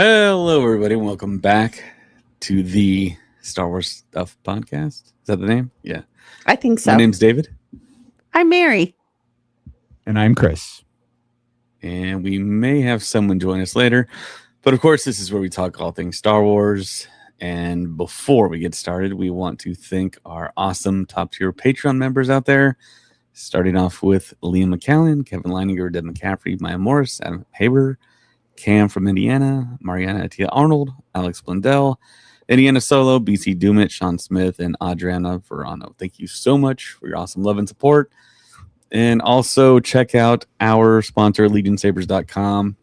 Hello, everybody. Welcome back to the Star Wars Stuff Podcast. Is that the name? Yeah. I think so. My name's David. I'm Mary. And I'm Chris. And we may have someone join us later. But of course, this is where we talk all things Star Wars. And before we get started, we want to thank our awesome top tier Patreon members out there. Starting off with Liam McCallan, Kevin Leininger, Deb McCaffrey, Maya Morris, Adam Haber, Cam from Indiana, Mariana Atia Arnold, Alex Blundell, Indiana Solo, BC Dumit, Sean Smith, and Adriana Verano. Thank you so much for your awesome love and support. And also check out our sponsor, LegionSabers.com.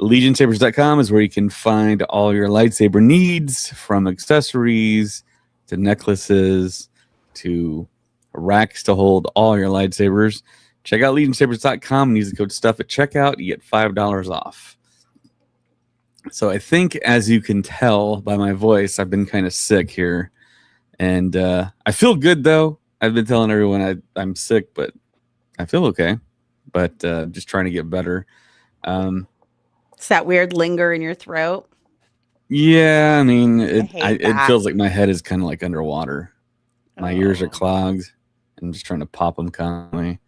LegionSabers.com is where you can find all your lightsaber needs, from accessories to necklaces to racks to hold all your lightsabers. Check out LegionSabers.com and use the code STUFF at checkout. You get $5 off. So I think, as you can tell by my voice, I've been kind of sick here. And I feel good, though. I've been telling everyone I'm sick, but I feel okay. But just trying to get better. It's that weird linger in your throat. Yeah, I mean, it that. feels like my head is kind of like underwater. My ears are clogged. I'm just trying to pop them constantly.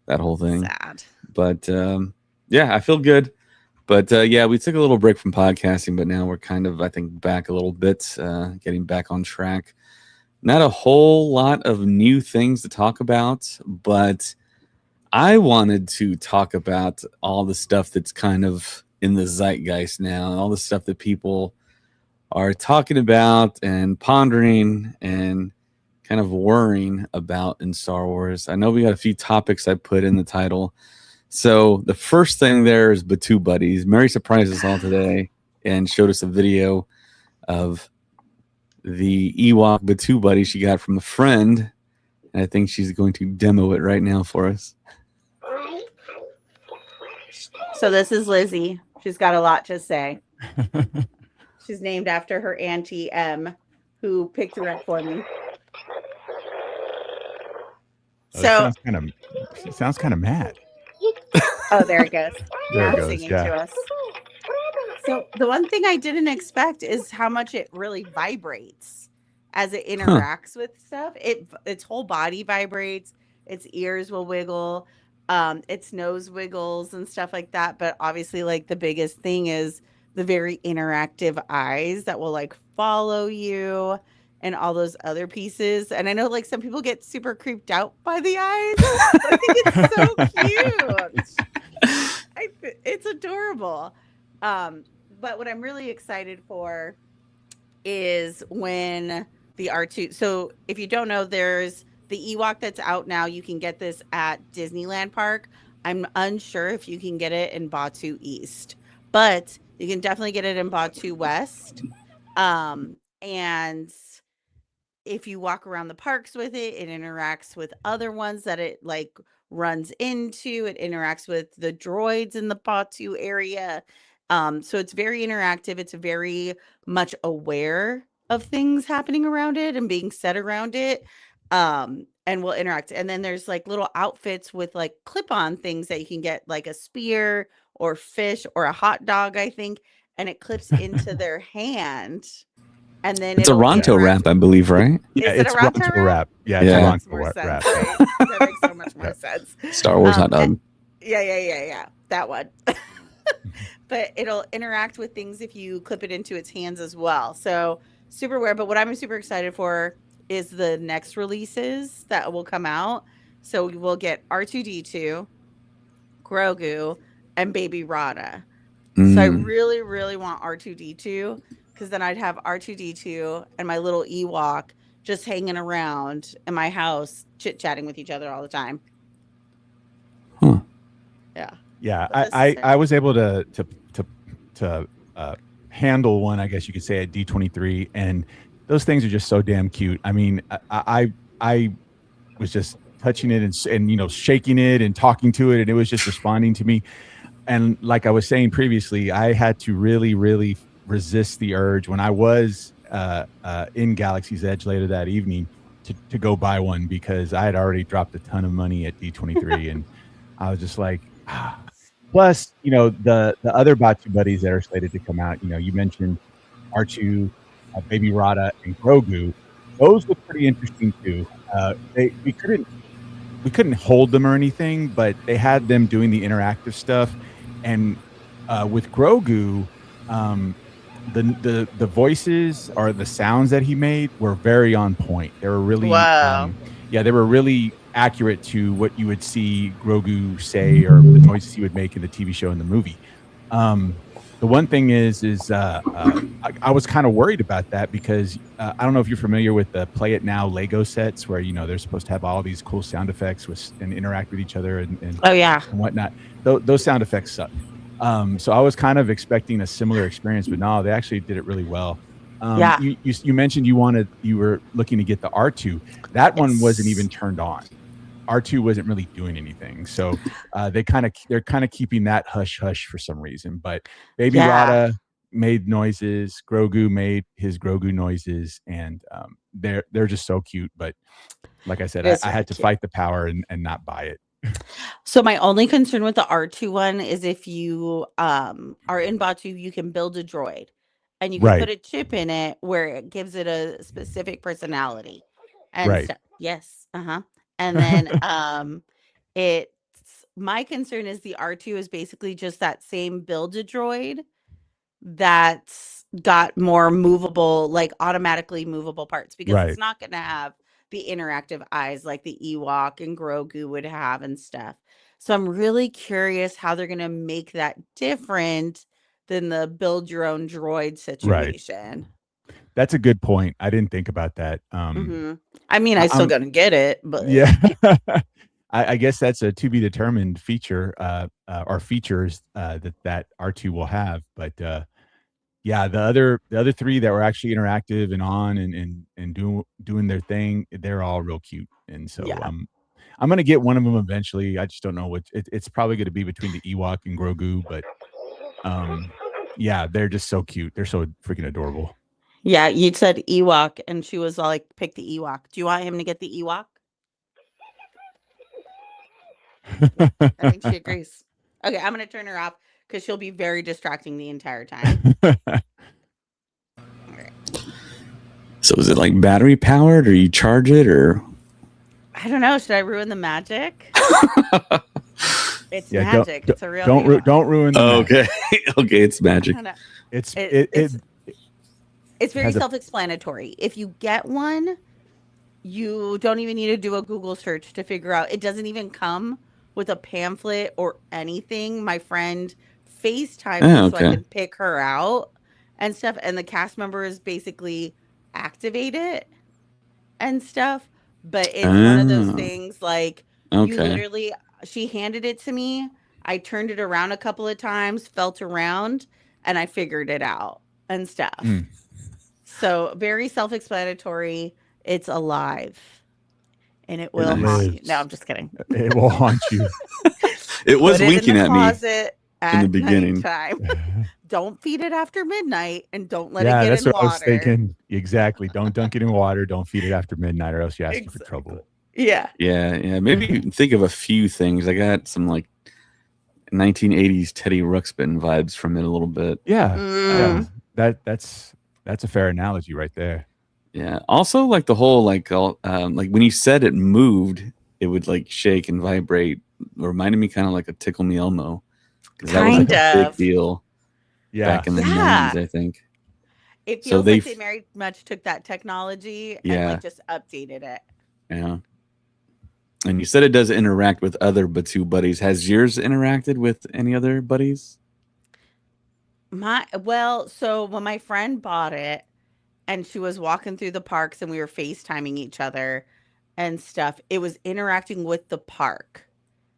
That whole thing. Sad. But yeah, I feel good. But yeah, we took a little break from podcasting, but now we're kind of, I think, back a little bit, getting back on track. Not a whole lot of new things to talk about, but I wanted to talk about all the stuff that's kind of in the zeitgeist now, all the stuff that people are talking about and pondering and kind of worrying about in Star Wars. I know we got a few topics I put in the title. So the first thing there is BATUU buddies. Mary surprised us all today and showed us a video of the Ewok BATUU buddy she got from a friend. And I think she's going to demo it right now for us. So this is Lizzie. She's got a lot to say. She's named after her auntie M, who picked her up for me. So it sounds kind of mad. Oh, there it goes. There it goes. Singing Yeah. to us. So the one thing I didn't expect is how much it really vibrates as it interacts with stuff. Its whole body vibrates. Its ears will wiggle. Its nose wiggles and stuff like that. But obviously, like, the biggest thing is the very interactive eyes that will like follow you and all those other pieces. And I know, like, some people get super creeped out by the eyes, but I think it's so cute. It's adorable. But what I'm really excited for is when the R2. So if you don't know, there's the Ewok that's out now. You can get this at Disneyland Park. I'm unsure if you can get it in BATUU East, but you can definitely get it in BATUU West. And if you walk around the parks with it, it interacts with other ones that it like runs into. It interacts with the droids in the BATUU area. So it's very interactive. It's very much aware of things happening around it and being said around it. And will interact. And then there's like little outfits with like clip-on things that you can get, like a spear or fish or a hot dog, I think, and it clips into their hand. And then it's a Ronto wrap, I believe, right? Yeah, Is it it's a Ronto wrap. Yeah, yeah. It's a Ronto wrap. Right? That makes so much more sense. Star Wars hot dog. Yeah. That one. But it'll interact with things if you clip it into its hands as well. So super weird. But what I'm super excited for is the next releases that will come out. So we will get R2-D2, Grogu, and Baby Yoda. So I really, really want R2-D2, because then I'd have R2-D2 and my little Ewok just hanging around in my house, chit-chatting with each other all the time. Huh. Yeah. I was able to handle one, I guess you could say, at D23, and those things are just so damn cute. I mean, I was just touching it and shaking it and talking to it, and it was just responding to me. And like I was saying previously, I had to really, really resist the urge when I was in Galaxy's Edge later that evening to go buy one, because I had already dropped a ton of money at D23 and I was just like, Plus, the other Batu buddies that are slated to come out. You mentioned R2, Baby Rada, and Grogu. Those look pretty interesting too. We couldn't hold them or anything, but they had them doing the interactive stuff, and with Grogu, um, the voices or the sounds that he made were very on point. They were really, Wow. yeah, they were really accurate to what you would see Grogu say or the noises he would make in the TV show and the movie. The one thing is I was kind of worried about that because I don't know if you're familiar with the Play It Now Lego sets where they're supposed to have all these cool sound effects and interact with each other and Oh yeah. whatnot. Those sound effects suck. So I was kind of expecting a similar experience, but no, they actually did it really well. Yeah. You mentioned you were looking to get the R2. That one wasn't even turned on. R2 wasn't really doing anything, so they're kind of keeping that hush hush for some reason. But Baby Rada made noises, Grogu made his Grogu noises, and they're just so cute. But like I said, I had to fight the power and not buy it. So my only concern with the R2 one is if you are in Batu, you can build a droid and you can put a chip in it where it gives it a specific personality. And yes, and then it's my concern is the R2 is basically just that same build a droid that's got more movable, like automatically movable parts because it's not going to have the interactive eyes like the Ewok and Grogu would have and stuff. So I'm really curious how they're going to make that different than the build your own droid situation. That's a good point. I didn't think about that. I mean, I still gonna get it, but yeah. I guess that's a to be determined feature or features that R2 will have. But yeah, the other three that were actually interactive and on and doing their thing, they're all real cute. And so I'm gonna get one of them eventually. I just don't know what it's probably gonna be between the Ewok and Grogu, but yeah, they're just so cute. They're so freaking adorable. Yeah, you said Ewok, and she was like, "Pick the Ewok." Do you want him to get the Ewok? I think she agrees. Okay, I'm gonna turn her off because she'll be very distracting the entire time. Okay. So is it like battery powered, or you charge it, or? I don't know. Should I ruin the magic? It's magic. It's a real. Don't ruin. Okay, okay, it's magic. It's very self-explanatory. If you get one, you don't even need to do a Google search to figure out. It doesn't even come with a pamphlet or anything. My friend FaceTimed me so I could pick her out and stuff. And the cast members basically activate it and stuff. But it's one of those things like you literally, she handed it to me. I turned it around a couple of times, felt around, and I figured it out and stuff. So very self-explanatory. It's alive. And it will haunt you. No, I'm just kidding. It will haunt you. It was winking at me in the beginning. Don't feed it after midnight and don't let it get in water. Yeah, that's what I was thinking. Exactly. Don't dunk it in water. Don't feed it after midnight or else you ask you for trouble. Yeah. Yeah. Maybe think of a few things. I got some like 1980s Teddy Ruxpin vibes from it a little bit. Yeah. That's a fair analogy right there. Yeah. Also, like the whole like when you said it moved, it would like shake and vibrate. It reminded me kind of like a Tickle Me Elmo, because that was like a big deal back in the 90s, I think. It feels like they very much took that technology and like just updated it. Yeah. And you said it does interact with other BATUU buddies. Has yours interacted with any other buddies? So when my friend bought it and she was walking through the parks and we were FaceTiming each other and stuff, it was interacting with the park,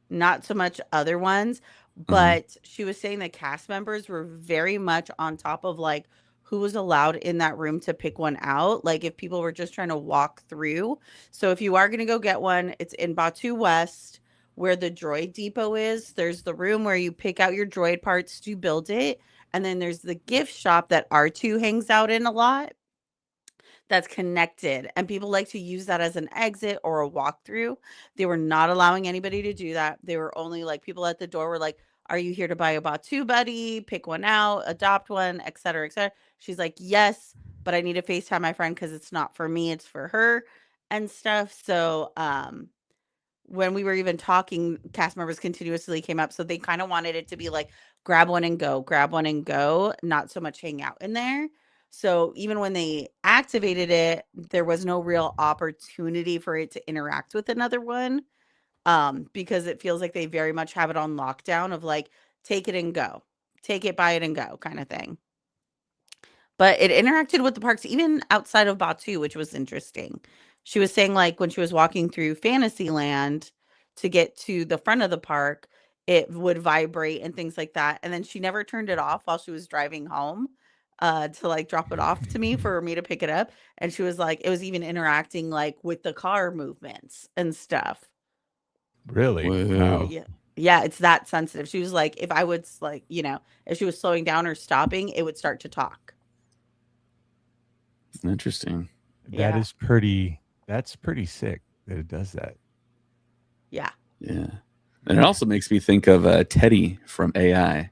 not so much other ones. But she was saying the cast members were very much on top of like who was allowed in that room to pick one out. Like if people were just trying to walk through. So if you are going to go get one, it's in Batu West where the droid depot is. There's the room where you pick out your droid parts to build it. And then there's the gift shop that R2 hangs out in a lot. That's connected, and people like to use that as an exit or a walkthrough. They were not allowing anybody to do that. They were only like people at the door were like, are you here to buy a BATUU buddy? Pick one out, adopt one, et cetera, et cetera. She's like, yes, but I need to FaceTime my friend because it's not for me, it's for her and stuff. So when we were even talking, cast members continuously came up. So they kind of wanted it to be like grab one and go, not so much hang out in there. So even when they activated it, there was no real opportunity for it to interact with another one. Because it feels like they very much have it on lockdown of like, take it and go, take it, buy it and go kind of thing. But it interacted with the parks even outside of Batu, which was interesting. She was saying, like, when she was walking through Fantasyland to get to the front of the park, it would vibrate and things like that. And then she never turned it off while she was driving home to like drop it off to me for me to pick it up. And she was like, it was even interacting like with the car movements and stuff. Really? Whoa. Wow. Yeah. Yeah, it's that sensitive. She was like, if I would like, if she was slowing down or stopping, it would start to talk. Interesting. Yeah. That's pretty sick that it does that. Yeah. Yeah. And it also makes me think of Teddy from AI,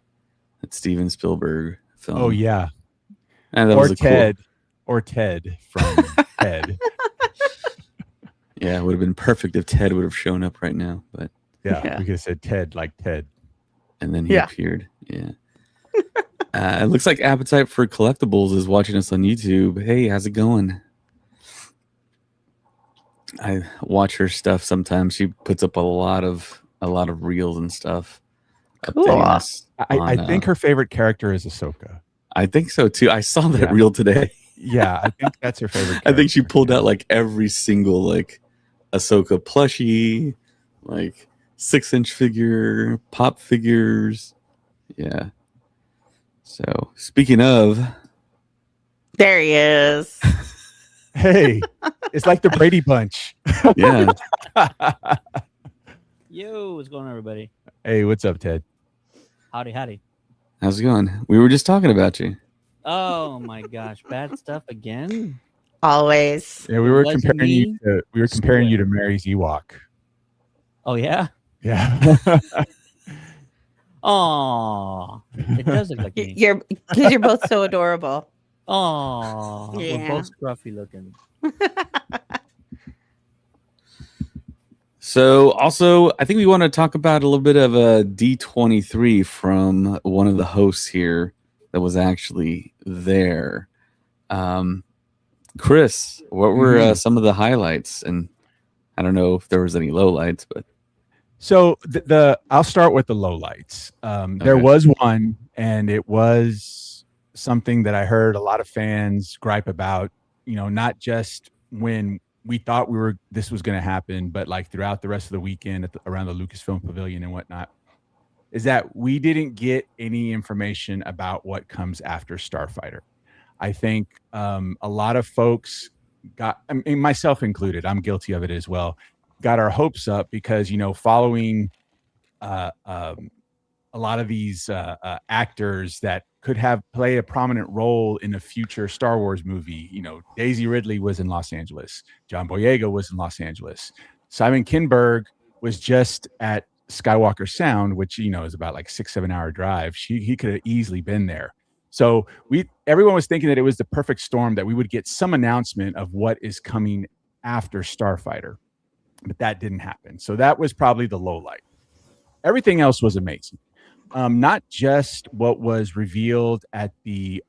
that Steven Spielberg film. Oh yeah. And that Or was a Ted. cool. Or Ted from Ted. Yeah, it would have been perfect if Ted would have shown up right now, but Yeah. We could have said Ted like Ted. and then he appeared. Yeah. It looks like Appetite for Collectibles is watching us on YouTube. Hey, how's it going? I watch her stuff sometimes. She puts up a lot of reels and stuff. Cool. Updating us I on, think her favorite character is Ahsoka. I think so too. I saw that reel today. Yeah, I think that's her favorite character. I think she pulled out like every single like Ahsoka plushie, like 6-inch figure, pop figures. Yeah. So speaking of, there he is. Hey, it's like the Brady Bunch. Yeah. Yo, what's going on, everybody? Hey, what's up, Ted? Howdy. How's it going? We were just talking about you. Oh my gosh, bad stuff again. Always. Yeah, we were Wasn't comparing you me. to you to Mary's Ewok. Oh yeah. Yeah. Oh, it does look like me. You're both so adorable. Oh, Yeah. we're both scruffy looking. So also, I think we want to talk about a little bit of a D23 from one of the hosts here that was actually there. Chris, what were some of the highlights? And I don't know if there was any lowlights, but So I'll start with the lowlights. There was one, and it was something that I heard a lot of fans gripe about. You know, not just when we thought this was going to happen, but like throughout the rest of the weekend around the Lucasfilm Pavilion and whatnot, is that we didn't get any information about what comes after Starfighter. I think a lot of folks I mean, myself included, I'm guilty of it as well, got our hopes up because, you know, following a lot of these actors that could play a prominent role in a future Star Wars movie. You know, Daisy Ridley was in Los Angeles. John Boyega was in Los Angeles. Simon Kinberg was just at Skywalker Sound, which, you know, is about like 6-7 hour drive. He could have easily been there. So everyone was thinking that it was the perfect storm, that we would get some announcement of what is coming after Starfighter, but that didn't happen. So that was probably the low light. Everything else was amazing. Not just what was revealed at the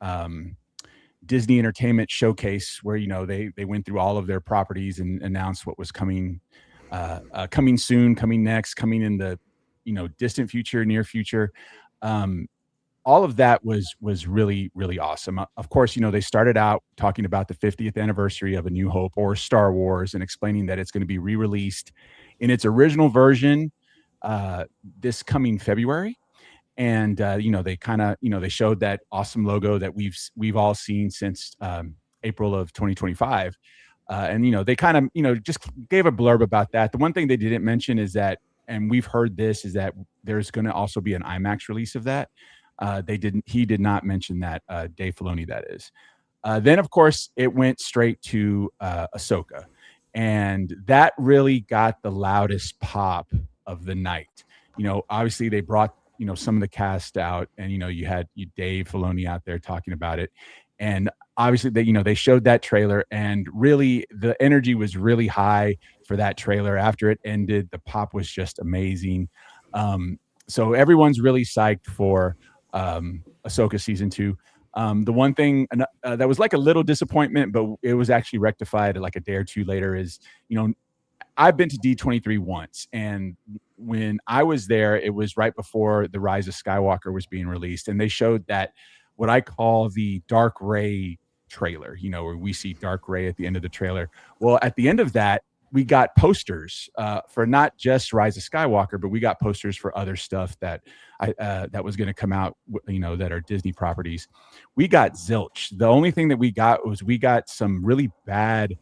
Disney Entertainment Showcase, where, you know, they went through all of their properties and announced what was coming soon, coming next, coming in the, you know, distant future, near future. All of that was really, really awesome. Of course, you know, they started out talking about the 50th anniversary of A New Hope or Star Wars and explaining that it's going to be re-released in its original version this coming February. And you know, they kind of, you know, they showed that awesome logo that we've all seen since April of 2025. And, you know, they kind of, you know, just gave a blurb about that. The one thing they didn't mention is that, and we've heard this, is that there's going to also be an IMAX release of that. He did not mention that, Dave Filoni, that is. Then, of course, it went straight to Ahsoka. And that really got the loudest pop of the night. You know, obviously they brought some of the cast out, and you had Dave Filoni out there talking about it, and obviously they showed that trailer, and really the energy was really high for that trailer. After it ended, the pop was just amazing. So everyone's really psyched for Ahsoka season 2. The one thing that was like a little disappointment, but it was actually rectified like a day or two later, is I've been to D23 once, and when I was there, it was right before The Rise of Skywalker was being released, and they showed that what I call the Dark Ray trailer, where we see Dark Ray at the end of the trailer. Well, at the end of that, we got posters for not just Rise of Skywalker, but we got posters for other stuff that that was going to come out, that are Disney properties. We got zilch. The only thing that we got some really bad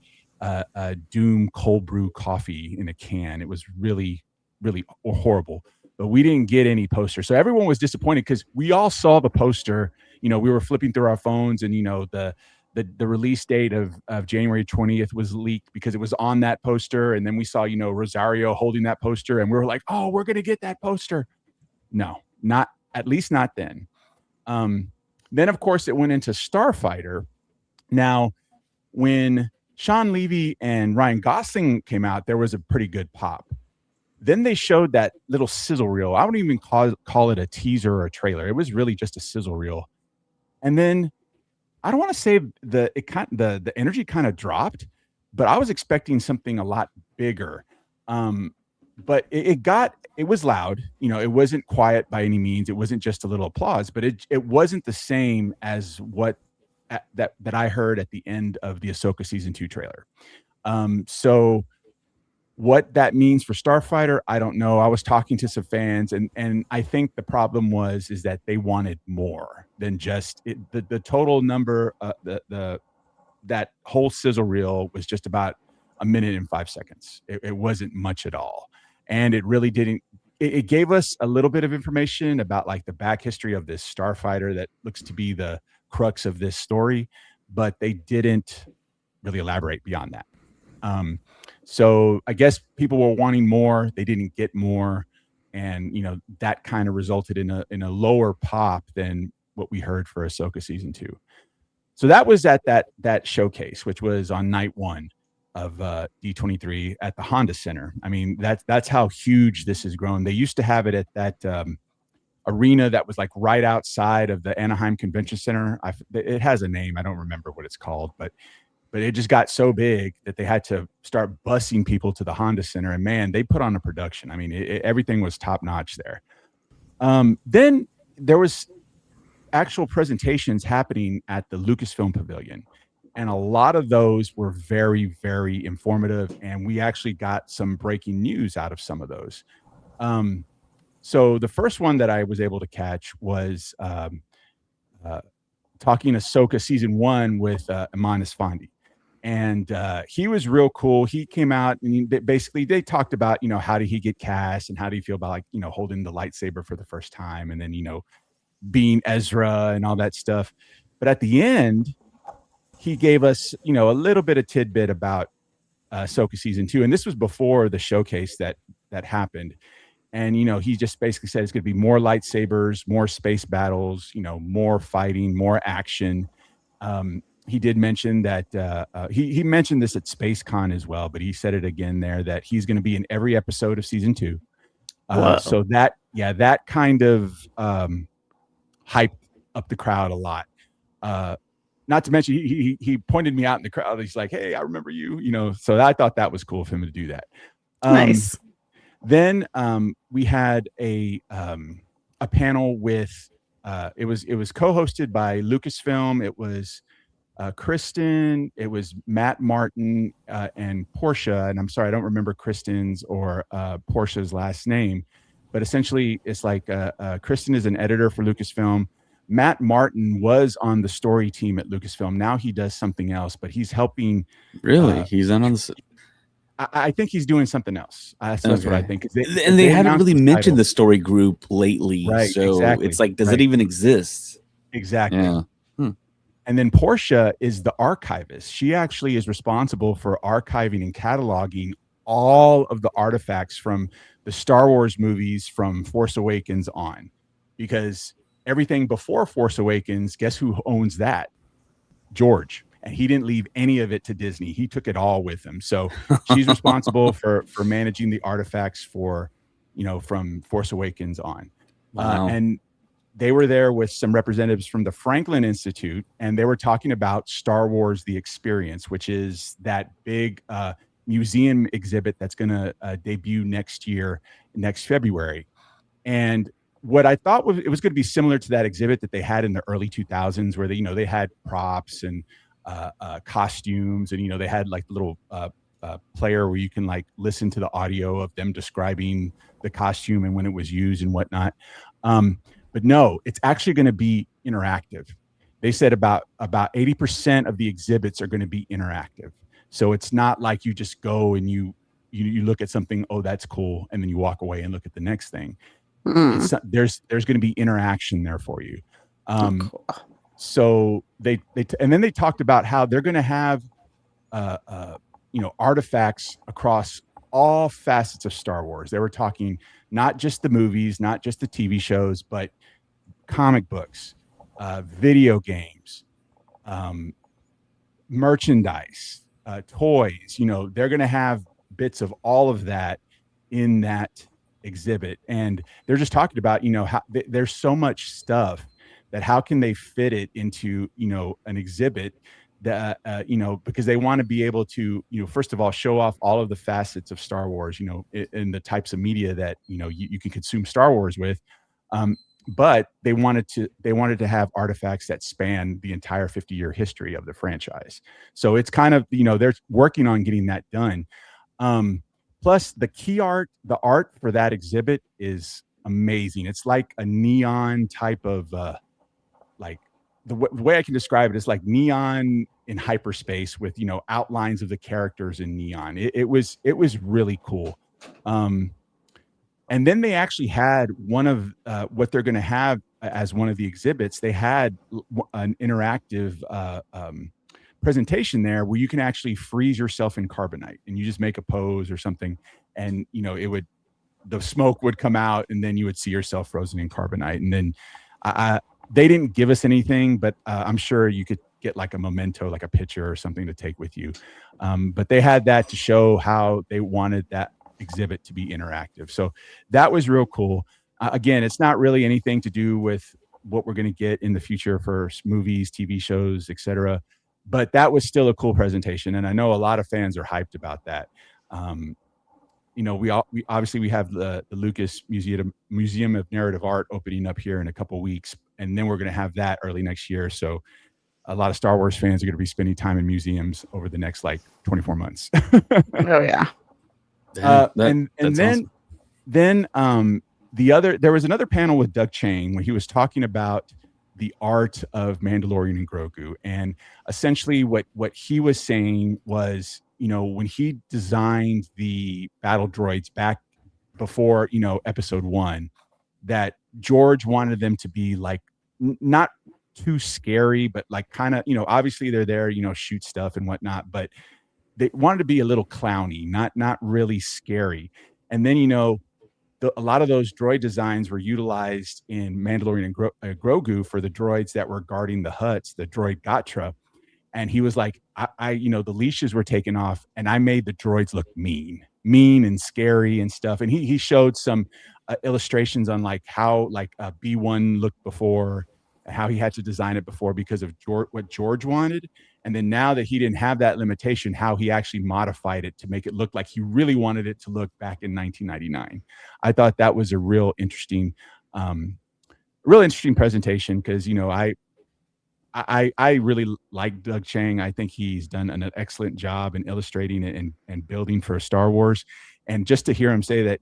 Doom cold brew coffee in a can. It was really, really horrible, but we didn't get any poster. So everyone was disappointed because we all saw the poster. We were flipping through our phones, and the release date of January 20th was leaked because it was on that poster. And then we saw, Rosario holding that poster, and we were like, oh, we're going to get that poster. No, at least not then. Then of course it went into Starfighter. Now, when Sean Levy and Ryan Gosling came out, there was a pretty good pop. Then they showed that little sizzle reel. I wouldn't even call it a teaser or a trailer. It was really just a sizzle reel. And then I don't want to say the energy kind of dropped, but I was expecting something a lot bigger. But it was loud. It wasn't quiet by any means. It wasn't just a little applause, but it wasn't the same as what that I heard at the end of the Ahsoka season 2 trailer. So what that means for Starfighter, I don't know. I was talking to some fans, and I think the problem is that they wanted more than just the total number. That whole sizzle reel was just about a minute and 5 seconds. It wasn't much at all, and it really didn't. It gave us a little bit of information about like the back history of this Starfighter that looks to be the crux of this story, but they didn't really elaborate beyond that. So I guess people were wanting more. They didn't get more. And, that kind of resulted in a lower pop than what we heard for Ahsoka season 2. So that was at that showcase, which was on night 1 of D23 at the Honda Center. I mean, that's how huge this has grown. They used to have it at that arena that was like right outside of the Anaheim Convention Center. It has a name. I don't remember what it's called, but it just got so big that they had to start busing people to the Honda Center. And man, they put on a production. I mean, everything was top notch there. Then there was actual presentations happening at the Lucasfilm Pavilion. And a lot of those were very, very informative. And we actually got some breaking news out of some of those. So the first one that I was able to catch was talking Ahsoka season 1 with Iman Esfandi. And he was real cool. He came out and they talked about, how did he get cast and how do you feel about like, holding the lightsaber for the first time and then, being Ezra and all that stuff. But at the end, he gave us, a little bit of tidbit about Ahsoka season 2. And this was before the showcase that happened. And, he just basically said it's going to be more lightsabers, more space battles, more fighting, more action. He did mention that he mentioned this at SpaceCon as well, but he said it again there that he's going to be in every episode of season 2. So that kind of hyped up the crowd a lot. Not to mention he pointed me out in the crowd. He's like, "Hey, I remember you." So I thought that was cool for him to do that. Nice. Then we had a panel with it was co-hosted by Lucasfilm. It was Kristen, it was Matt Martin and Portia, and I'm sorry I don't remember Kristen's or Portia's last name, but essentially it's like Kristen is an editor for Lucasfilm. Matt Martin was on the story team at Lucasfilm. Now he does something else, but he's helping. Really, he's on the. I think he's doing something else. That's what I think. They haven't really mentioned the story group lately, right? So exactly. It's like, does it even exist? Exactly. Yeah. And then Portia is the archivist. She actually is responsible for archiving and cataloging all of the artifacts from the Star Wars movies from Force Awakens on. because everything before Force Awakens, guess who owns that? George. And he didn't leave any of it to Disney. He took it all with him. So she's responsible for managing the artifacts for, from Force Awakens on. Wow. And they were there with some representatives from the Franklin Institute, and they were talking about Star Wars: The Experience, which is that big museum exhibit that's going to debut next February. And what I thought was it was going to be similar to that exhibit that they had in the early 2000s, where they had props and costumes, and they had like little player where you can like listen to the audio of them describing the costume and when it was used and whatnot. But no, it's actually going to be interactive. They said about 80% of the exhibits are going to be interactive. So it's not like you just go and you look at something, oh, that's cool, and then you walk away and look at the next thing. There's going to be interaction there for you. Cool. So and then they talked about how they're going to have artifacts across all facets of Star Wars. They were talking not just the movies, not just the TV shows, but comic books, video games, merchandise, toys. They're going to have bits of all of that in that exhibit. And they're just talking about, how there's so much stuff that how can they fit it into, an exhibit that, because they want to be able to, first of all, show off all of the facets of Star Wars, in the types of media that, you can consume Star Wars with. But they wanted to have artifacts that span the entire 50-year history of the franchise. So it's kind of, they're working on getting that done. Plus the art for that exhibit is amazing. It's like a neon type of, like the way I can describe it is like neon in hyperspace with, outlines of the characters in neon. It was really cool. And then they actually had one of what they're going to have as one of the exhibits. They had an interactive presentation there where you can actually freeze yourself in carbonite, and you just make a pose or something, and the smoke would come out, and then you would see yourself frozen in carbonite. And then they didn't give us anything, but I'm sure you could get like a memento, like a picture or something to take with you. But they had that to show how they wanted that exhibit to be interactive. So that was real cool. Again, it's not really anything to do with what we're going to get in the future for movies, TV shows, etc. But that was still a cool presentation, and I know a lot of fans are hyped about that. We obviously have the Lucas Museum of Narrative Art opening up here in a couple of weeks, and then we're going to have that early next year. So a lot of Star Wars fans are going to be spending time in museums over the next 24 months. Oh yeah. And then there was another panel with Doug Chang where he was talking about the art of Mandalorian and Grogu, and essentially what he was saying was, when he designed the battle droids back before episode 1, that George wanted them to be like not too scary, but like kind of, obviously they're there, shoot stuff and whatnot, but they wanted to be a little clowny, not really scary. And then a lot of those droid designs were utilized in Mandalorian and Grogu for the droids that were guarding the huts, the droid Gatra. And he was like, the leashes were taken off, and I made the droids look mean and scary and stuff. And he showed some illustrations on like how B1 looked before, how he had to design it before because of what George wanted. And then now that he didn't have that limitation, how he actually modified it to make it look like he really wanted it to look back in 1999. I thought that was a real interesting presentation because, I really like Doug Chang. I think he's done an excellent job in illustrating it and building for Star Wars. And just to hear him say that,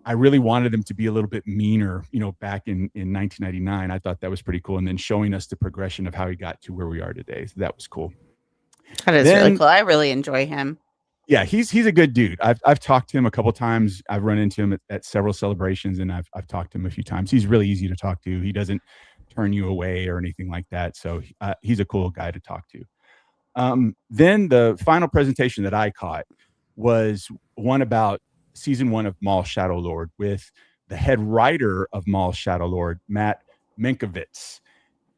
I really wanted him to be a little bit meaner, back in 1999. I thought that was pretty cool. And then showing us the progression of how he got to where we are today. So that was cool. That is really cool. I really enjoy him. Yeah, he's a good dude. I've talked to him a couple times. I've run into him at several celebrations, and I've talked to him a few times. He's really easy to talk to. He doesn't turn you away or anything like that. So he's a cool guy to talk to. Then the final presentation that I caught was one about season 1 of Maul Shadow Lord with the head writer of Maul Shadow Lord, Matt Minkovitz.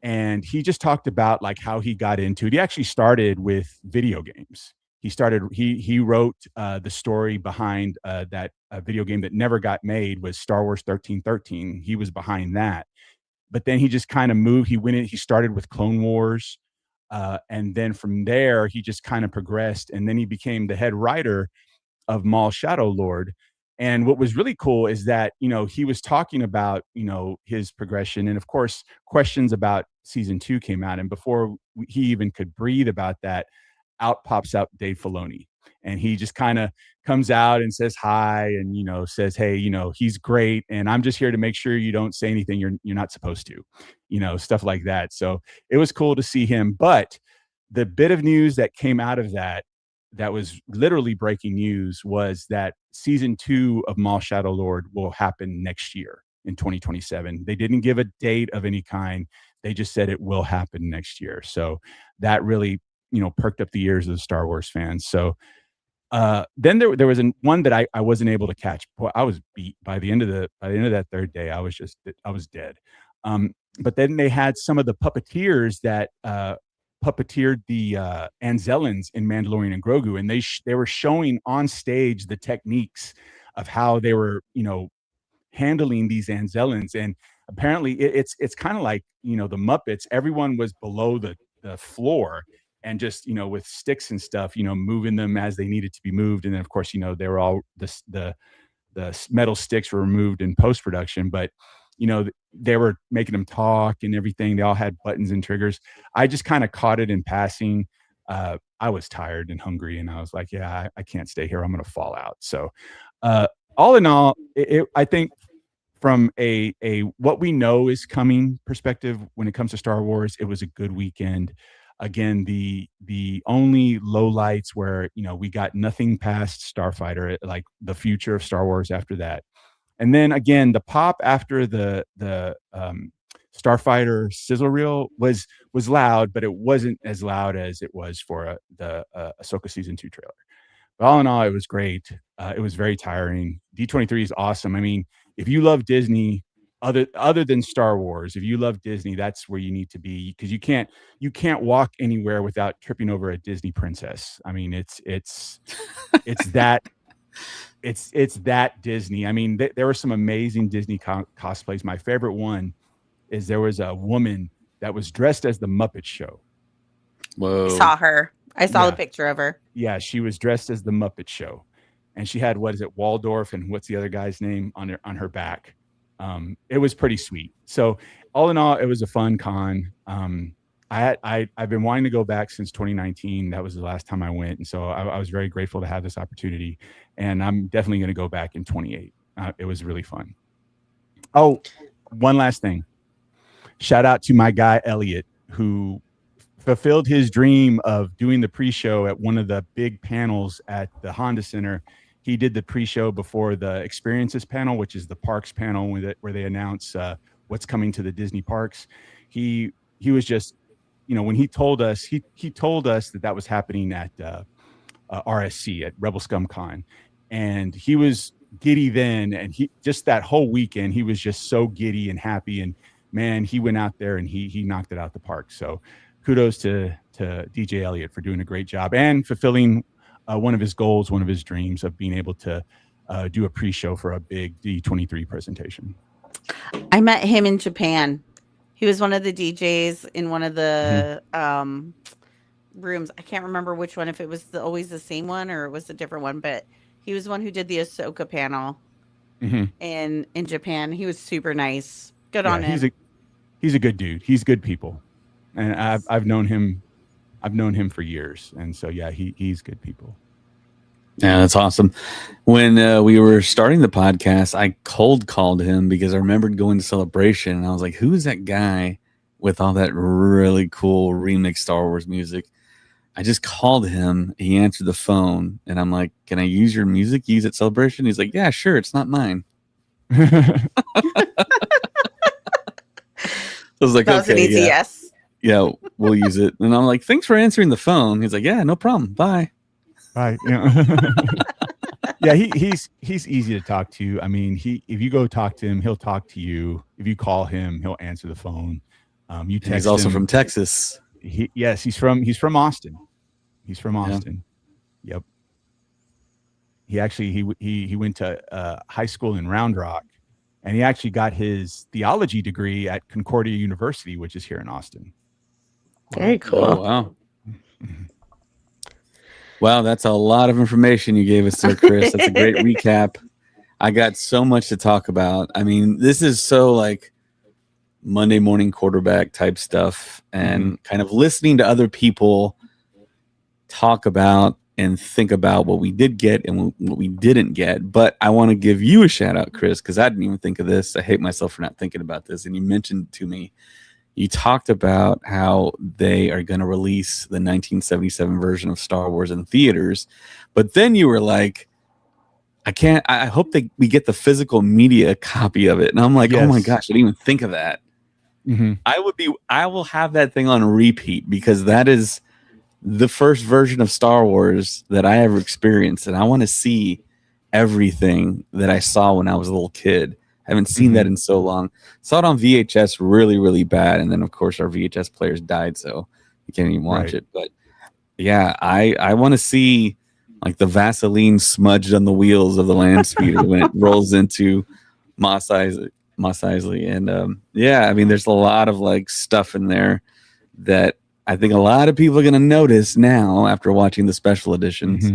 And he just talked about like how he got into it. He actually started with video games. He wrote the story behind that video game that never got made, was Star Wars 1313. He was behind that. But then he just kind of moved. He started with Clone Wars. And then from there, he just kind of progressed. And then he became the head writer of Maul Shadow Lord. And what was really cool is that, he was talking about, his progression. And of course, questions about season 2 came out. And before he even could breathe about that, out pops out Dave Filoni. And he just kind of comes out and says hi and, says, hey, he's great. And I'm just here to make sure you don't say anything you're not supposed to, stuff like that. So it was cool to see him. But the bit of news that came out of that was literally breaking news was that season 2 of Maul Shadow Lord will happen next year in 2027. They didn't give a date of any kind. They just said it will happen next year. So that really, perked up the ears of the Star Wars fans. So then there was one that I wasn't able to catch. Boy, I was beat by the end of that third day. I was dead. But then they had some of the puppeteers that puppeteered the Anzellans in Mandalorian and Grogu, and they were showing on stage the techniques of how they were, handling these Anzellans. And apparently it's kind of like, the Muppets. Everyone was below the floor and just, with sticks and stuff, moving them as they needed to be moved. And then of course, they were all the metal sticks were removed in post-production, but they were making them talk and everything. They all had buttons and triggers. I just kind of caught it in passing. I was tired and hungry, and I was like, yeah, I can't stay here. I'm going to fall out. So all in all, I think from a what we know is coming perspective when it comes to Star Wars, it was a good weekend. Again, the only lowlights where, we got nothing past Starfighter, like the future of Star Wars after that. And then again, the pop after the Starfighter sizzle reel was loud, but it wasn't as loud as it was for the Ahsoka season 2 trailer. But all in all, it was great. It was very tiring. D23 is awesome. I mean, if you love Disney, other than Star Wars, if you love Disney, that's where you need to be, because you can't walk anywhere without tripping over a Disney princess. I mean, it's that. It's that Disney. I mean, there were some amazing Disney cosplays. My favorite one is there was a woman that was dressed as the Muppet Show. Whoa! I saw her. I saw the picture of her. Yeah, she was dressed as the Muppet Show, and she had, what is it, Waldorf and what's the other guy's name on her back. It was pretty sweet. So all in all, it was a fun con. I've been wanting to go back since 2019. That was the last time I went. And so I was very grateful to have this opportunity, and I'm definitely going to go back in 28. It was really fun. Oh, one last thing. Shout out to my guy, Elliot, who fulfilled his dream of doing the pre-show at one of the big panels at the Honda Center. He did the pre-show before the experiences panel, which is the parks panel where they announce what's coming to the Disney parks. He was just, when he told us, he told us that was happening at RSC, at Rebel Scum Con, and he was giddy then, and he just that whole weekend he was just so giddy and happy, and man, he went out there and he knocked it out the park. So kudos to DJ Elliott for doing a great job and fulfilling one of his goals, one of his dreams of being able to do a pre-show for a big D23 presentation. I met him in Japan. He was one of the DJs in one of the rooms. I can't remember which one, if it was always the same one or it was a different one, but he was one who did the Ahsoka panel in Japan. He was super nice. Good on him. He's a good dude. He's good people. And I've known him for years. And so, yeah, he's good people. Yeah, that's awesome. When we were starting the podcast, I cold called him because I remembered going to Celebration, and I was like, who's that guy with all that really cool remix Star Wars music? I just called him. He answered the phone, and I'm like, can I use your music? Use at Celebration? He's like, yeah, sure. It's not mine. I was like, that was an easy yes. Yeah, we'll use it. And I'm like, thanks for answering the phone. He's like, yeah, no problem. Bye. Right. Yeah. Yeah, he's easy to talk to. I mean, if you go talk to him, he'll talk to you. If you call him, he'll answer the phone. You And he's text also him. from Texas. Yes, he's from Austin. He's from Yeah. Austin. Yep. He actually he went to high school in Round Rock, and he actually got his theology degree at Concordia University, which is here in Austin. Very cool. Oh, wow. Wow, that's a lot of information you gave us there, Chris. That's a great recap. I got so much to talk about. I mean, this is so like Monday morning quarterback type stuff, and kind of listening to other people talk about and think about what we did get and what we didn't get. But I want to give you a shout out, Chris, because I didn't even think of this. I hate myself for not thinking about this. And you mentioned to me, you talked about how they are going to release the 1977 version of Star Wars in theaters. But then you were like, I hope we get the physical media copy of it. And I'm like, oh my gosh, I didn't even think of that. I will have that thing on repeat because that is the first version of Star Wars that I ever experienced. And I want to see everything that I saw when I was a little kid. I haven't seen that in so long. Saw it on VHS really, really bad. And then, of course, our VHS players died, so you can't even watch it. But yeah, I want to see like the Vaseline smudged on the wheels of the land speeder when it rolls into Mos Eisley. And yeah, I mean, there's a lot of like stuff in there that I think a lot of people are going to notice now after watching the special editions.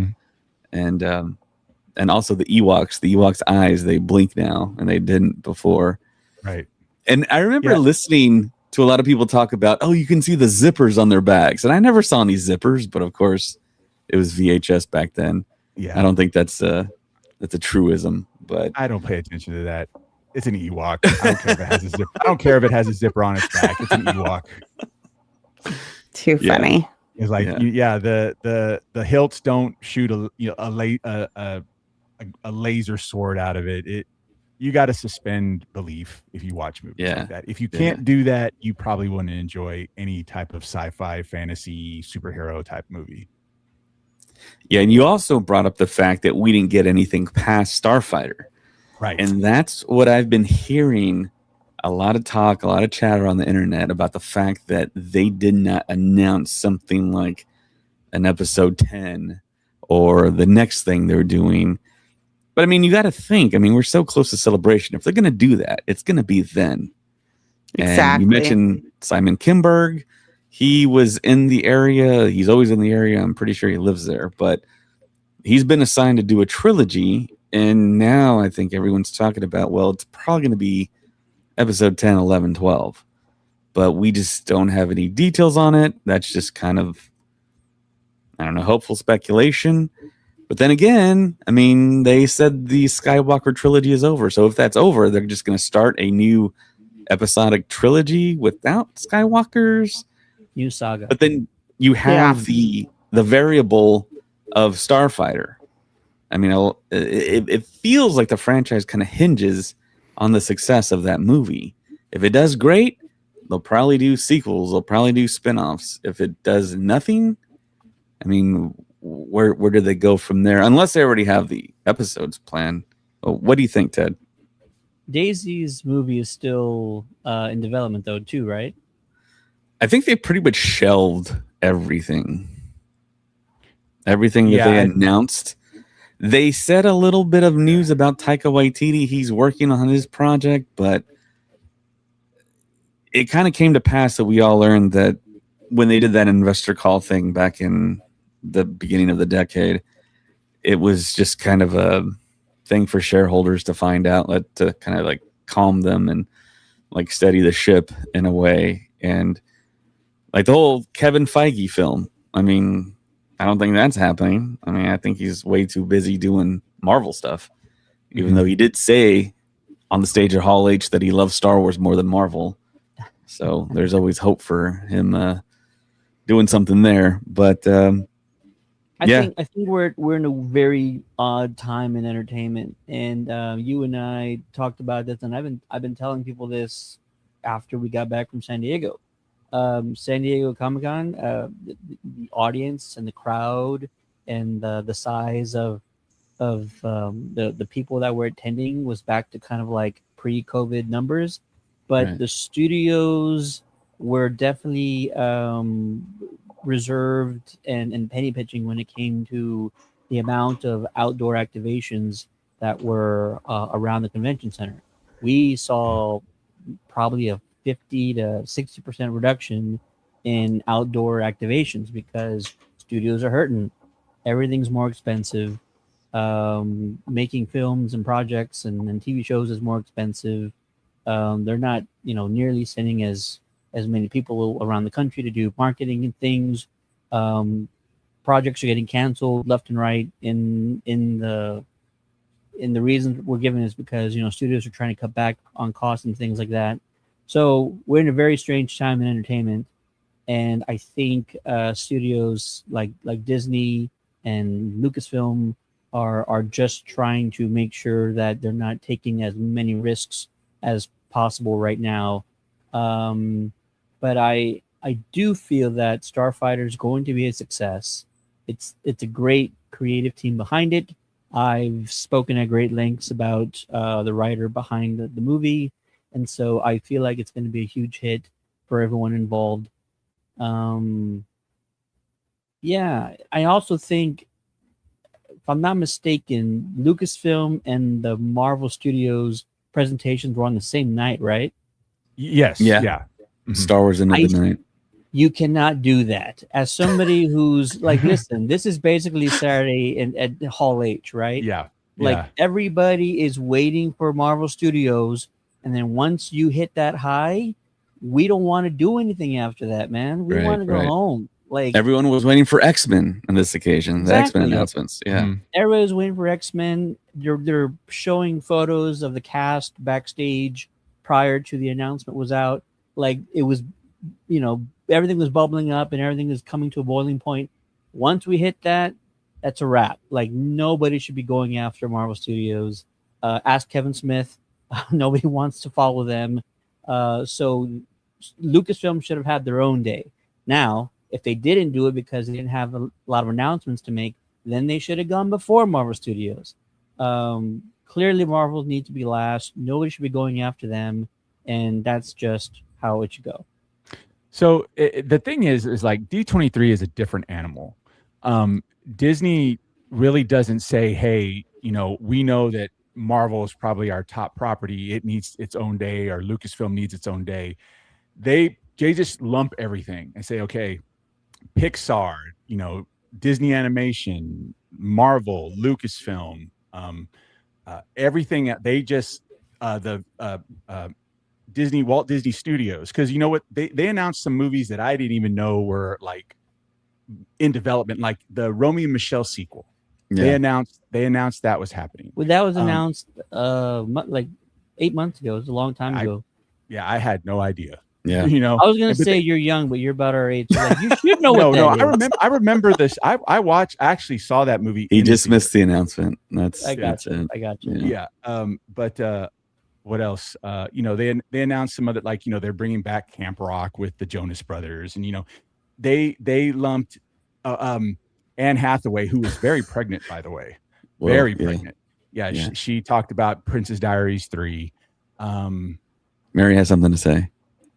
And also the Ewoks' eyes, they blink now and they didn't before. Right. And I remember listening to a lot of people talk about, oh, you can see the zippers on their bags. And I never saw any zippers, but of course it was VHS back then. Yeah. I don't think that's a truism, but I don't pay attention to that. It's an Ewok. I don't care if it has a zipper. I don't care if it has a zipper on its back. It's an Ewok. Too funny. It's like, the hilts don't shoot a laser sword out of it. You got to suspend belief if you watch movies like that. If you can't do that, you probably wouldn't enjoy any type of sci-fi, fantasy, superhero type movie. Yeah, and you also brought up the fact that we didn't get anything past Starfighter. Right. And that's what I've been hearing a lot of talk, a lot of chatter on the internet about the fact that they did not announce something like an episode 10 or the next thing they're doing. But I mean, you got to think, I mean, we're so close to Celebration. If they're going to do that, it's going to be then. Exactly. And you mentioned Simon Kinberg. He was in the area. He's always in the area. I'm pretty sure he lives there. But he's been assigned to do a trilogy. And now I think everyone's talking about, well, it's probably going to be episode 10, 11, 12. But we just don't have any details on it. That's just kind of, I don't know, hopeful speculation. But then again, I mean, they said the Skywalker trilogy is over. So if that's over, they're just going to start a new episodic trilogy without Skywalkers. New saga. But then you have the variable of Starfighter. I mean, it feels like the franchise kind of hinges on the success of that movie. If it does great, they'll probably do sequels. They'll probably do spinoffs. If it does nothing, I mean, where do they go from there? Unless they already have the episodes planned. What do you think, Ted? Daisy's movie is still in development, though, too, right? I think they pretty much shelved everything. Everything that they announced. They said a little bit of news about Taika Waititi. He's working on his project, but it kind of came to pass that we all learned that when they did that investor call thing back in the beginning of the decade, it was just kind of a thing for shareholders to find out, to kind of like calm them and like steady the ship in a way. And like the whole Kevin Feige film, I mean, I don't think that's happening. I mean, I think he's way too busy doing Marvel stuff, even though he did say on the stage at Hall H that he loves Star Wars more than Marvel. So there's always hope for him doing something there. But I think we're in a very odd time in entertainment, and you and I talked about this, and I've been telling people this after we got back from San Diego. San Diego Comic-Con, the audience and the crowd and the size of the people that were attending was back to kind of like pre-COVID numbers, but Right. the studios were definitely reserved and penny pitching when it came to the amount of outdoor activations that were around the convention center. We saw probably a 50 to 60% reduction in outdoor activations because studios are hurting. Everything's more expensive. Making films and projects and TV shows is more expensive. They're not, nearly sending as many people around the country to do marketing and things. Projects are getting canceled left and right. In the reasons we're given is because studios are trying to cut back on costs and things like that. So we're in a very strange time in entertainment, and I think studios like Disney and Lucasfilm are just trying to make sure that they're not taking as many risks as possible right now. But I do feel that Starfighter is going to be a success. It's a great creative team behind it. I've spoken at great lengths about the writer behind the movie, and so I feel like it's going to be a huge hit for everyone involved. Yeah, I also think, if I'm not mistaken, Lucasfilm and the Marvel Studios presentations were on the same night, right? Yes. Yeah. Yeah. Star Wars into the night. You cannot do that. As somebody who's like, listen, this is basically Saturday at Hall H, right? Yeah. Like everybody is waiting for Marvel Studios, and then once you hit that high, we don't want to do anything after that, man. We want to go home. Like everyone was waiting for X-Men on this occasion. Exactly. The X-Men announcements. Yeah. Everybody was waiting for X-Men. They're showing photos of the cast backstage prior to the announcement was out. Like it was, everything was bubbling up and everything is coming to a boiling point. Once we hit that, that's a wrap. Like nobody should be going after Marvel Studios. Ask Kevin Smith. Nobody wants to follow them. So Lucasfilm should have had their own day. Now, if they didn't do it because they didn't have a lot of announcements to make, then they should have gone before Marvel Studios. Clearly, Marvel needs to be last. Nobody should be going after them, and that's just how it should go. So the thing is like D23 is a different animal. Disney really doesn't say, hey, we know that Marvel is probably our top property. It needs its own day, or Lucasfilm needs its own day. They just lump everything and say, okay, Pixar, Disney Animation, Marvel, Lucasfilm, everything. They just Disney, Walt Disney Studios, because you know what, they announced some movies that I didn't even know were like in development, like the Romeo and Michelle sequel. Yeah. They announced that was happening. Well, that was announced like 8 months ago. It was a long time ago. I had no idea. Yeah, I was gonna say you're young, but you're about our age. So like, you should know what that is. I remember this. I actually saw that movie. He just missed the announcement. I got you. Yeah. But what else? They announced some other, like, they're bringing back Camp Rock with the Jonas Brothers, and they lumped Anne Hathaway, who was very pregnant, by the way, very pregnant. Yeah. She talked about Princess Diaries 3. Mary has something to say.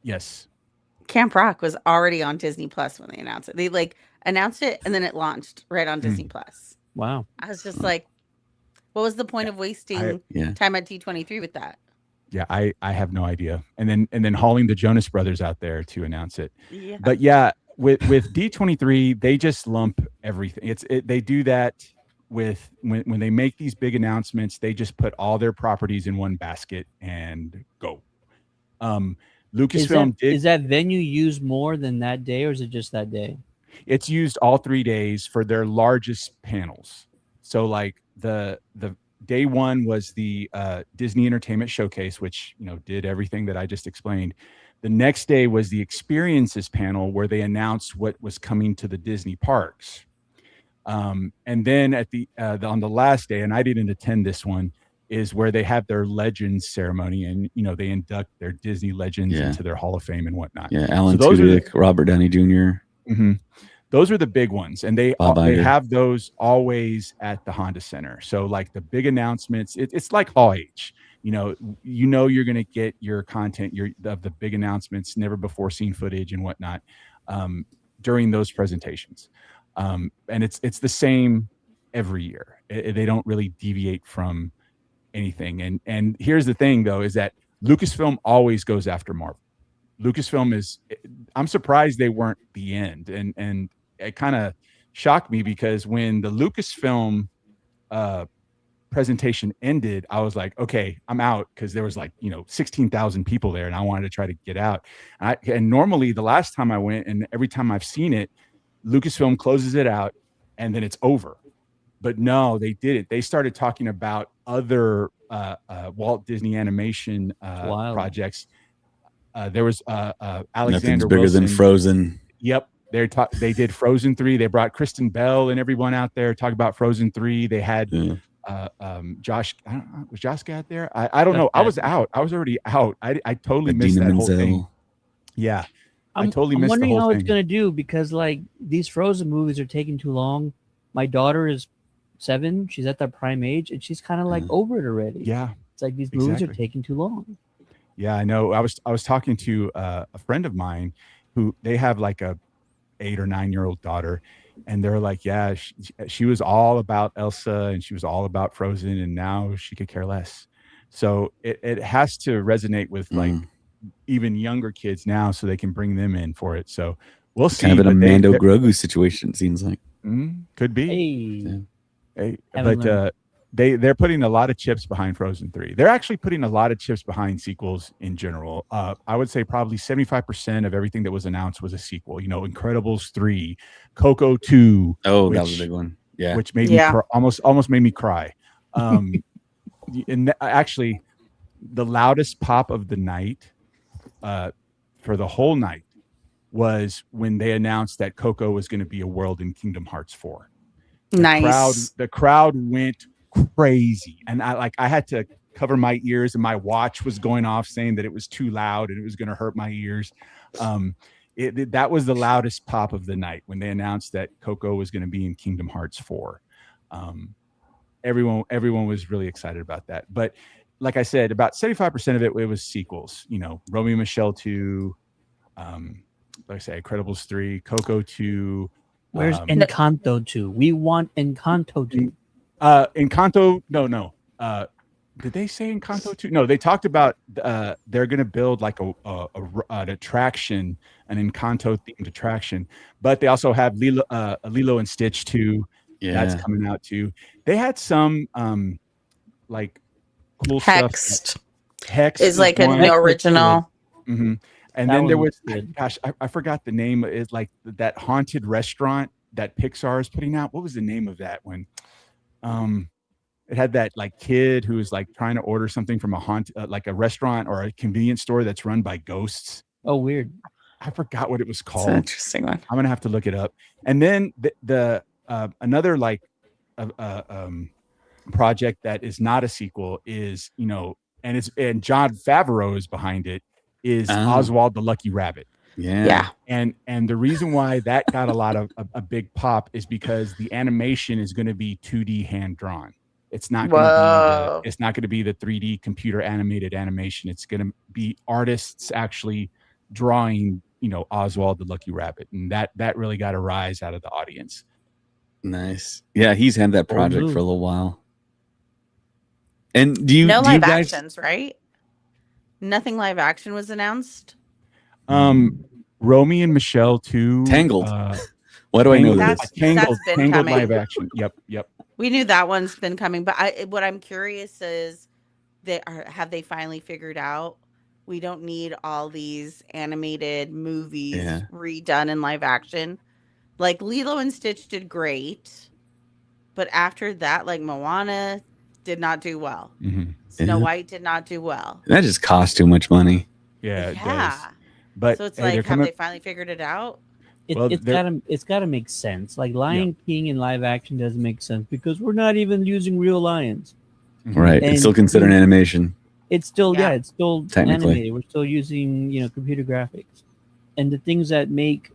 Yes. Camp Rock was already on Disney Plus when they announced it. They announced it and then it launched right on Disney Plus. Wow. I was just like, what was the point of wasting time at D23 with that? Yeah, I have no idea. And then hauling the Jonas Brothers out there to announce it. Yeah. But yeah, with D23, they just lump everything. They do that with when they make these big announcements, they just put all their properties in one basket and go. Lucasfilm is that venue used more than that day, or is it just that day? It's used all 3 days for their largest panels. So like the day one was the Disney Entertainment Showcase, which did everything that I just explained. The next day was the Experiences panel, where they announced what was coming to the Disney parks. And then at on the last day, and I didn't attend this one, is where they have their Legends ceremony, and they induct their Disney legends into their Hall of Fame and whatnot. Yeah, Alan Tudyk, Robert Downey Jr. Mm-hmm. those are the big ones, and they Bob Iger. have those always at the Honda Center. So like the big announcements, it's like Hall H. You know you're going to get your content, of the big announcements, never before seen footage and whatnot, during those presentations. And it's the same every year. They don't really deviate from anything. And here's the thing though, is that Lucasfilm always goes after Marvel. Lucasfilm I'm surprised they weren't the end. And it kind of shocked me, because when the Lucasfilm presentation ended, I was like, okay, I'm out, because there was 16,000 people there, and I wanted to try to get out. And normally the last time I went, and every time I've seen it, Lucasfilm closes it out and then it's over. But no, they didn't. They started talking about other Walt Disney Animation projects. There was Alexander Nothing's bigger Wilson. than Frozen. Yep. They did Frozen 3. They brought Kristen Bell and everyone out there to talk about Frozen 3. They had Josh. I don't know, was Josh out there? I don't know. I was out. I was already out. I totally missed that whole thing. Yeah. I totally missed the whole thing. I'm wondering how it's going to do, because these Frozen movies are taking too long. My daughter is 7. She's at that prime age, and she's kind of over it already. Yeah. It's like these movies are taking too long. Yeah, I know. I was talking to a friend of mine who they have like a 8 or 9-year-old daughter, and they're like, yeah, she was all about Elsa and she was all about Frozen, and now she could care less. So it has to resonate with even younger kids now, so they can bring them in for it. So we'll see. Kind of an Mando Grogu situation, it seems like. Could be. Hey, but they're putting a lot of chips behind Frozen 3. They're actually putting a lot of chips behind sequels in general. I would say probably 75% of everything that was announced was a sequel. Incredibles 3, Coco 2. Oh, that was a big one. Yeah, which made me almost made me cry. And actually, the loudest pop of the night, for the whole night, was when they announced that Coco was going to be a world in Kingdom Hearts 4. The crowd went crazy, and I had to cover my ears, and my watch was going off saying that it was too loud and it was going to hurt my ears. That was the loudest pop of the night when they announced that Coco was going to be in Kingdom Hearts 4. Everyone was really excited about that. But like I said, about 75% of it was sequels. Romeo and Michelle 2, like I say, Incredibles 3, Coco 2. Where's Encanto 2? We want Encanto 2. Encanto, no. Did they say Encanto 2? No, they talked about they're going to build like an attraction, an Encanto themed attraction, but they also have Lilo and Stitch 2. Yeah, that's coming out too. They had some like cool stuff. Hex is like an original. Mm-hmm. And then there was, gosh, I forgot the name. It's like that haunted restaurant that Pixar is putting out. What was the name of that one? It had that like kid who was like trying to order something from like a restaurant or a convenience store that's run by ghosts. Oh, weird. I forgot what it was called. It's an interesting one. I'm gonna have to look it up. And then another like project that is not a sequel is, and Jon Favreau is behind it, is Oswald the Lucky Rabbit. Yeah. And the reason why that got a big pop is because the animation is going to be 2D hand drawn. It's not going to be the 3D computer animated animation. It's going to be artists actually drawing, Oswald the Lucky Rabbit, and that really got a rise out of the audience. Nice. Yeah, he's had that project for a little while. And live actions, right? Nothing live action was announced. Romy and Michelle 2. Tangled. Why do I know this? Tangled live action. Yep. We knew that one's been coming, but what I'm curious is, have they finally figured out we don't need all these animated movies redone in live action? Like Lilo and Stitch did great, but after that, like Moana did not do well. Mm-hmm. Snow White did not do well. That just cost too much money. Yeah, it does. But so it's like, have they finally figured it out? It's gotta make sense. Like Lion King in live action doesn't make sense because we're not even using real lions. Right. And it's still considered animation. It's still it's still animated. We're still using computer graphics. And the things that make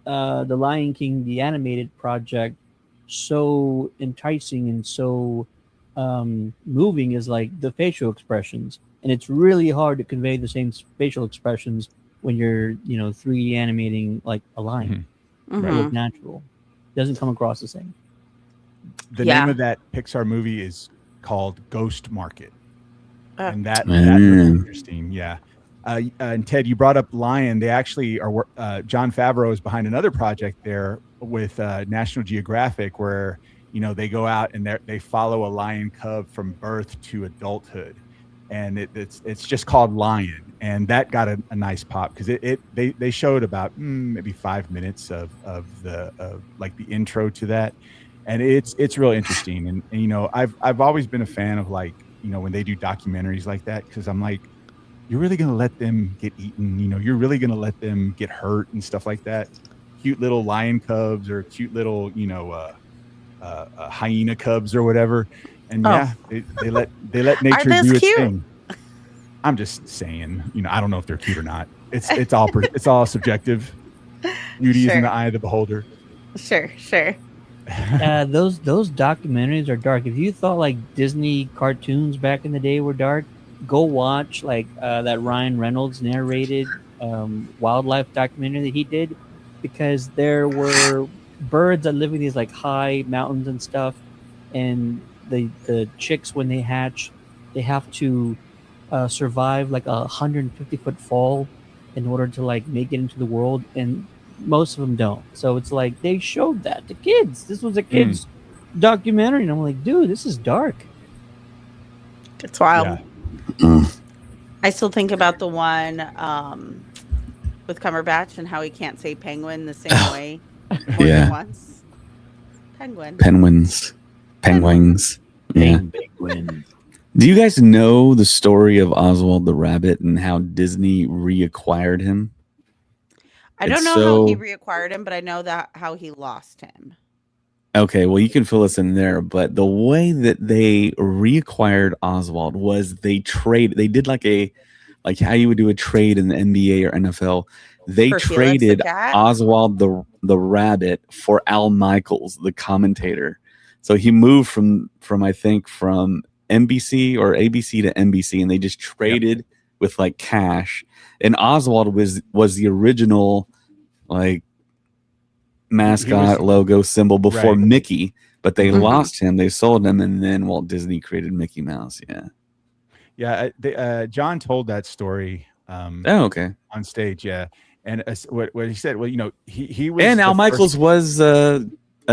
the Lion King, the animated project, so enticing and so moving is like the facial expressions, and it's really hard to convey the same facial expressions when you're 3D animating like a lion to Mhm. look natural. Doesn't come across the same. The Yeah. name of that Pixar movie is called Ghost Market, and that Mm. looks interesting. Yeah. And Ted, you brought up Lion. They actually are. John Favreau is behind another project there with National Geographic, where they go out and they follow a lion cub from birth to adulthood, and it's just called Lion, and that got a nice pop because they showed about maybe 5 minutes of like the intro to that, and it's real interesting. And I've always been a fan of like when they do documentaries like that, because I'm like, you're really going to let them get eaten, you're really going to let them get hurt and stuff like that. Cute little lion cubs or cute little hyena cubs or whatever. And yeah, they let nature those do its cute? thing. I'm just saying, I don't know if they're cute or not. It's all subjective. Beauty is in Sure. the eye of the beholder. Sure. Those documentaries are dark. If you thought like Disney cartoons back in the day were dark, go watch like that Ryan Reynolds narrated wildlife documentary that he did, because there were birds that live in these like high mountains and stuff, and the chicks, when they hatch, they have to survive like 150-foot fall in order to like make it into the world, and most of them don't. So it's like they showed that to kids. This was a kids documentary, and I'm like, dude, this is dark. It's wild. Yeah. I still think about the one with Cumberbatch and how he can't say penguin the same way more Yeah. than once. Penguin. Penguins. Yeah. Penguin. Do you guys know the story of Oswald the Rabbit and how Disney reacquired him? I don't It's know how he so- reacquired him, but I know that how he lost him. Okay, well, you can fill us in there, but the way that they reacquired Oswald was they did like how you would do a trade in the NBA or NFL. They For Felix the traded cat? Oswald the Rabbit for Al Michaels, the commentator. So he moved from I think from NBC or ABC to NBC, and they just traded with like cash. And Oswald was the original like mascot logo symbol before Right. Mickey, but they Mhm. lost him. They sold him, and then Walt Disney created Mickey Mouse. Yeah. John told that story Oh, okay. on stage. Yeah. And what he said, well, he was, And the Al first- Michaels was a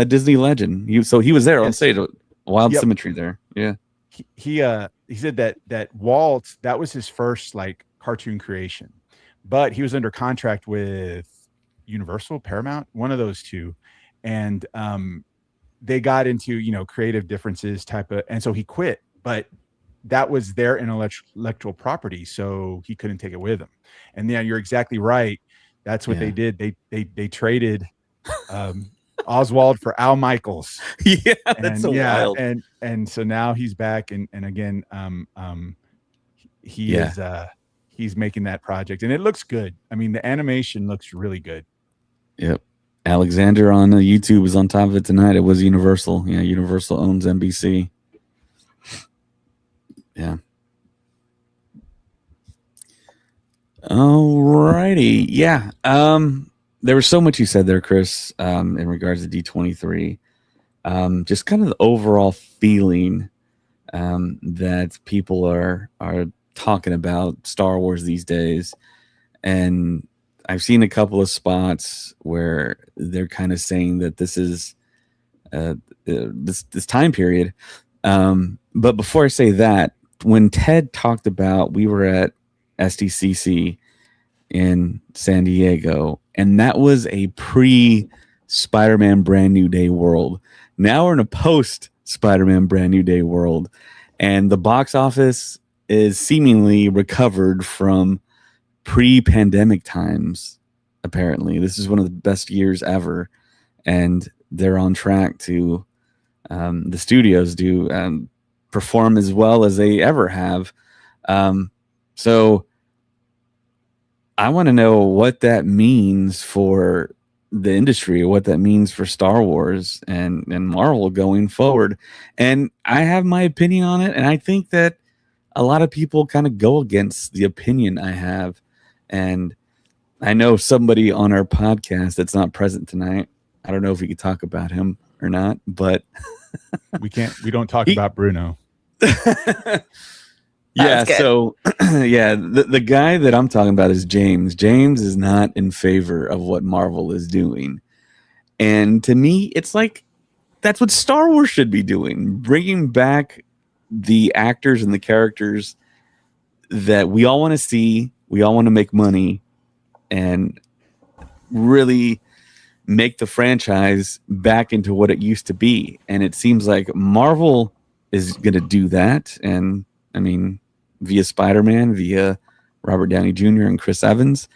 Disney legend. So he was there on Yes. stage. Wild Yep. Symmetry there. Yeah. he said that Walt, that was his first like cartoon creation, but he was under contract with Universal, Paramount, one of those two, and they got into creative differences and so he quit, but that was their intellectual property, so he couldn't take it with him. And yeah, you're exactly right. That's what they did. They traded Oswald for Al Michaels. Yeah, that's so wild. And so now he's back, and again, he's making that project, and it looks good. I mean, the animation looks really good. Yep. Alexander on YouTube was on top of it tonight. It was Universal. Yeah, Universal owns NBC. Yeah. Alrighty. Yeah. There was so much you said there, Chris, in regards to D23. Just kind of the overall feeling that people are talking about Star Wars these days. And I've seen a couple of spots where they're kind of saying that this is this time period. But before I say that, when Ted talked about, we were at SDCC in San Diego, and that was a pre-Spider-Man Brand New Day world. Now we're in a post-Spider-Man Brand New Day world, and the box office is seemingly recovered from pre-pandemic times. Apparently, this is one of the best years ever, and they're on track to the studios do perform as well as they ever have. So I want to know what that means for the industry, what that means for Star Wars and Marvel going forward. And I have my opinion on it, and I think that a lot of people kind of go against the opinion I have. And I know somebody on our podcast that's not present tonight. I don't know if we could talk about him or not, but We can't. We don't talk He- about Bruno. yeah, good. so yeah, the guy that I'm talking about is James. James is not in favor of what Marvel is doing. And to me, it's like that's what Star Wars should be doing, bringing back the actors and the characters that we all want to see, we all want to make money, and really make the franchise back into what it used to be. And it seems like Marvel is going to do that. And I mean, via Spider-Man, via Robert Downey Jr. and Chris Evans.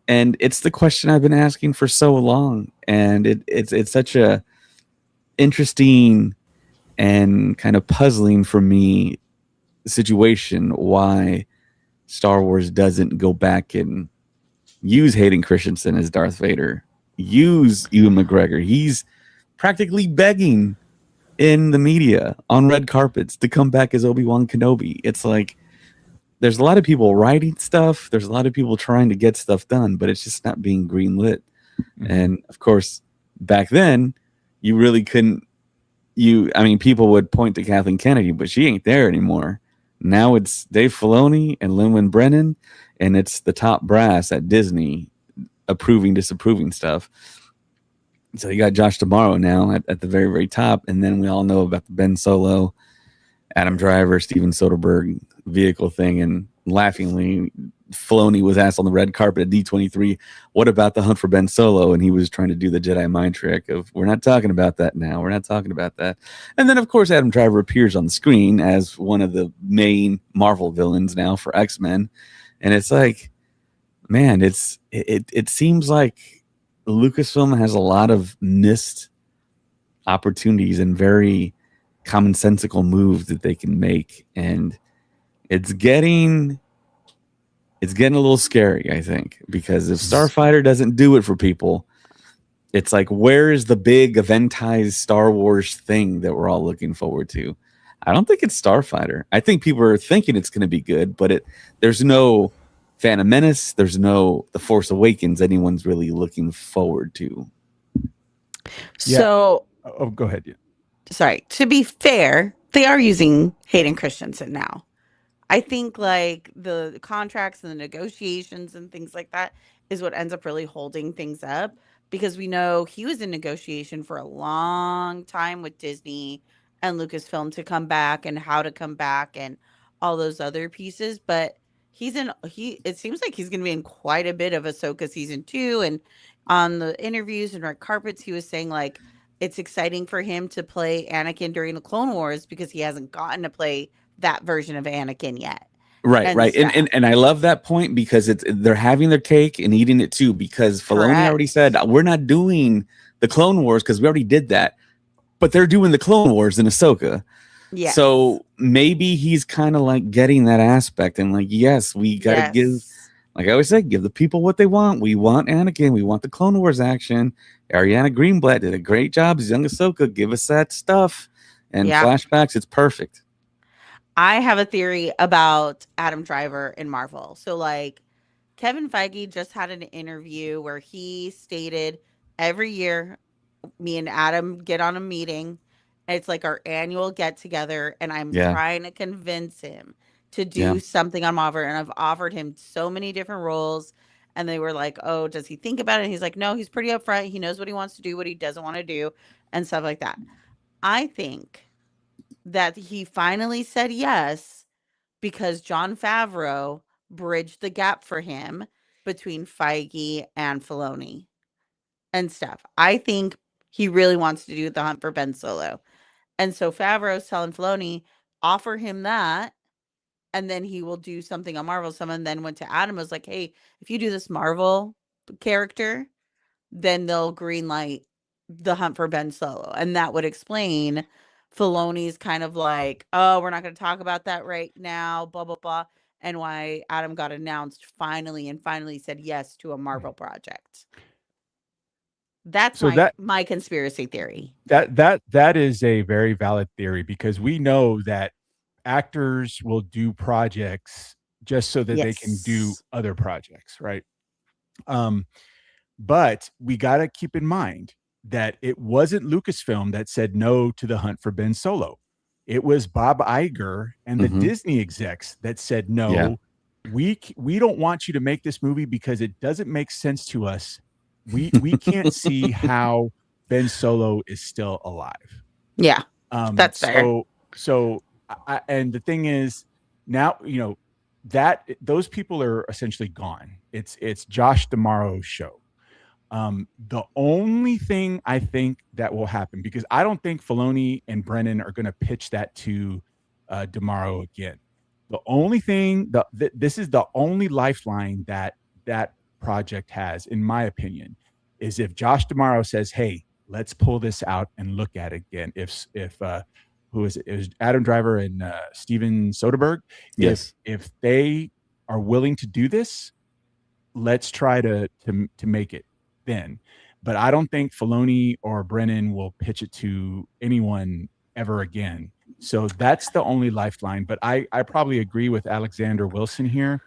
And it's the question I've been asking for so long. And it's such a interesting and kind of puzzling for me situation why Star Wars doesn't go back and use Hayden Christensen as Darth Vader, use Ewan McGregor. He's practically begging in the media on red carpets to come back as Obi-Wan Kenobi. It's like there's a lot of people writing stuff, there's a lot of people trying to get stuff done, but it's just not being greenlit. Mhm. And of course, back then, you really couldn't. I mean, people would point to Kathleen Kennedy, but she ain't there anymore. Now it's Dave Filoni and Lin-Manuel Brennan, and it's the top brass at Disney approving, disapproving stuff. So you got Josh Tomorrow now at the very, very top, and then we all know about the Ben Solo, Adam Driver, Steven Soderbergh vehicle thing, and laughingly, Filoni was asked on the red carpet at D23, what about the hunt for Ben Solo? And he was trying to do the Jedi mind trick of, we're not talking about that now. We're not talking about that. And then, of course, Adam Driver appears on the screen as one of the main Marvel villains now for X-Men. And it's like, man, it seems like Lucasfilm has a lot of missed opportunities and very commonsensical moves that they can make. And it's getting a little scary, I think, because if Starfighter doesn't do it for people, it's like, where is the big eventized Star Wars thing that we're all looking forward to? I don't think it's Starfighter. I think people are thinking it's going to be good, but there's no Phantom Menace, there's no The Force Awakens anyone's really looking forward to. Yeah. So, Oh, go ahead. Yeah. sorry. To be fair, they are using Hayden Christensen now. I think like the contracts and the negotiations and things like that is what ends up really holding things up, because we know he was in negotiation for a long time with Disney and Lucasfilm to come back and how to come back and all those other pieces. But it seems like he's going to be in quite a bit of Ahsoka season 2. And on the interviews and red carpets, he was saying like it's exciting for him to play Anakin during the Clone Wars because he hasn't gotten to play that version of Anakin yet. Right. And I love that point, because they're having their cake and eating it too, because Filoni already said, we're not doing the Clone Wars because we already did that, but they're doing the Clone Wars in Ahsoka. Yes. So maybe he's kind of like getting that aspect, and like, yes, we got to give, like I always say, give the people what they want. We want Anakin. We want the Clone Wars action. Ariana Greenblatt did a great job as young Ahsoka. Give us that stuff and flashbacks. It's perfect. I have a theory about Adam Driver in Marvel. So like Kevin Feige just had an interview where he stated every year me and Adam get on a meeting. It's like our annual get together, and I'm trying to convince him to do something on Marvel. And I've offered him so many different roles, and they were like, "Oh, does he think about it?" And he's like, "No, he's pretty upfront. He knows what he wants to do, what he doesn't want to do, and stuff like that." I think that he finally said yes because Jon Favreau bridged the gap for him between Feige and Filoni and stuff. I think he really wants to do the hunt for Ben Solo. And so Favreau's telling Filoni, offer him that, and then he will do something on Marvel. Someone then went to Adam, was like, hey, if you do this Marvel character, then they'll greenlight the hunt for Ben Solo. And that would explain Filoni's kind of like, oh, we're not going to talk about that right now, blah, blah, blah. And why Adam got announced finally and finally said yes to a Marvel project. That's So my conspiracy theory. that is a very valid theory, because we know that actors will do projects just so that they can do Yes. other projects, right? But we got to keep in mind that it wasn't Lucasfilm that said no to The Hunt for Ben Solo. It was Bob Iger and the Disney execs that said no. Yeah. We don't want you to make this movie because it doesn't make sense to us. We can't see how Ben Solo is still alive. Yeah, that's fair. So and the thing is, now, you know, that those people are essentially gone. It's Josh D'Amaro's show. The only thing I think that will happen, because I don't think Filoni and Brennan are going to pitch that to D'Amaro again. The only thing this is the only lifeline that project has, in my opinion, is if Josh D'Amaro says, "Hey, let's pull this out and look at it again." If who is it? It was Adam Driver and Steven Soderbergh. Yes. If they are willing to do this, let's try to make it then. But I don't think Filoni or Brennan will pitch it to anyone ever again. So that's the only lifeline. But I probably agree with Alexander Wilson here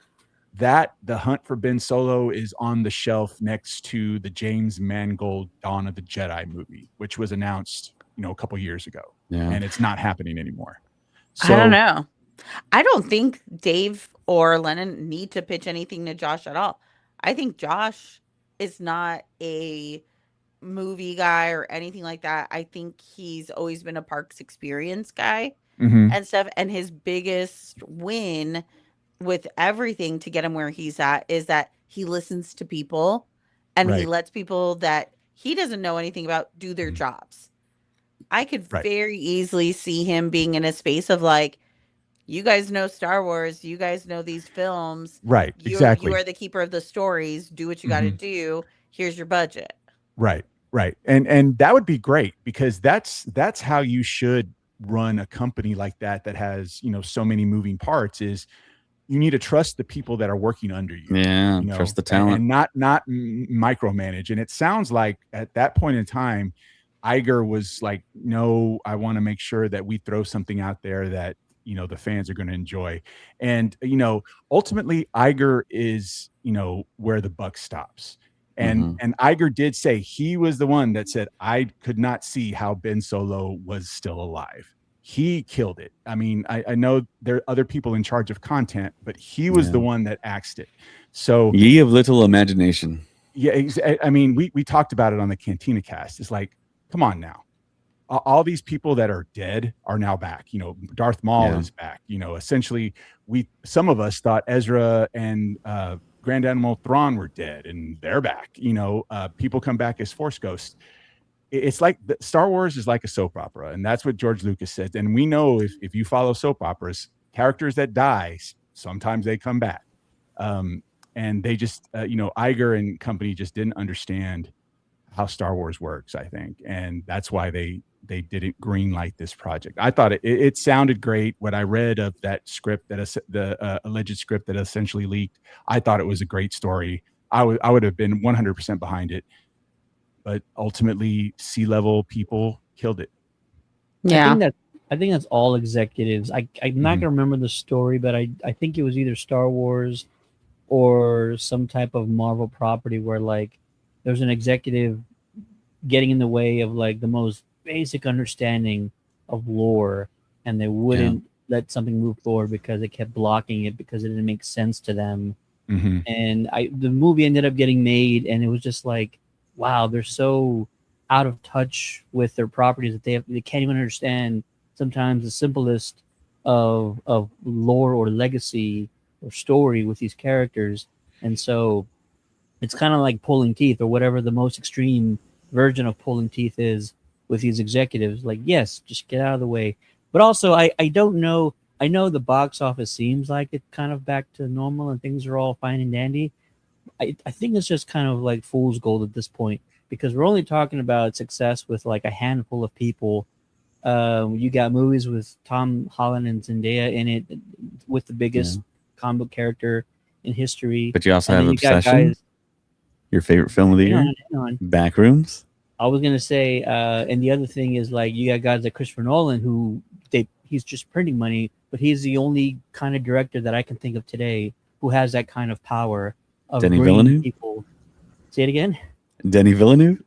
that The Hunt for Ben Solo is on the shelf next to the James Mangold Dawn of the Jedi movie, which was announced, you know, a couple years ago. Yeah. And it's not happening anymore. So I don't know. I don't think Dave or Lennon need to pitch anything to Josh at all. I think Josh is not a movie guy or anything like that. I think he's always been a parks experience guy and stuff. And his biggest win with everything to get him where he's at is that he listens to people and he lets people that he doesn't know anything about do their jobs. I could very easily see him being in a space of like, you guys know Star Wars, you guys know these films. Right, exactly. You are the keeper of the stories. Do what you got to do. Here's your budget. Right. And that would be great, because that's how you should run a company like that has, you know, so many moving parts. Is you need to trust the people that are working under you. Yeah, you know, trust the talent. And not micromanage. And it sounds like at that point in time, Iger was like, no, I want to make sure that we throw something out there that, you know, the fans are going to enjoy. And, you know, ultimately Iger is, you know, where the buck stops. And Iger did say he was the one that said, I could not see how Ben Solo was still alive. He killed it. I mean, I know there are other people in charge of content, but he was the one that axed it. So ye of little imagination. Yeah, I mean, we talked about it on the Cantina cast. It's like, come on now. All these people that are dead are now back. You know, Darth Maul is back. You know, essentially, some of us thought Ezra and Grand Admiral Thrawn were dead, and they're back. You know, people come back as Force ghosts. It's like Star Wars is like a soap opera, and that's what George Lucas said. And we know if you follow soap operas, characters that die, sometimes they come back. And they just, you know, Iger and company just didn't understand how Star Wars works, I think. And that's why they didn't greenlight this project. I thought it sounded great. What I read of that script, the alleged script that essentially leaked, I thought it was a great story. I would have been 100% behind it. But ultimately, C-level people killed it. Yeah. I think that's all executives. I'm not gonna remember the story, but I think it was either Star Wars or some type of Marvel property where like there's an executive getting in the way of like the most basic understanding of lore, and they wouldn't let something move forward because it kept blocking it because it didn't make sense to them. And the movie ended up getting made, and it was just like, wow, they're so out of touch with their properties that they can't even understand sometimes the simplest of lore or legacy or story with these characters. And so it's kind of like pulling teeth, or whatever the most extreme version of pulling teeth is with these executives. Like, yes, just get out of the way. But also, I don't know. I know the box office seems like it's kind of back to normal and things are all fine and dandy. I think it's just kind of like fool's gold at this point, because we're only talking about success with like a handful of people. You got movies with Tom Holland and Zendaya in it, with the biggest comic book character in history. But you also have Obsession. Your favorite film of the year? Hang on. Backrooms. I was gonna say, and the other thing is like you got guys like Christopher Nolan who he's just printing money, but he's the only kind of director that I can think of today who has that kind of power of Denis bringing Villeneuve? people. Say it again. Denis Villeneuve?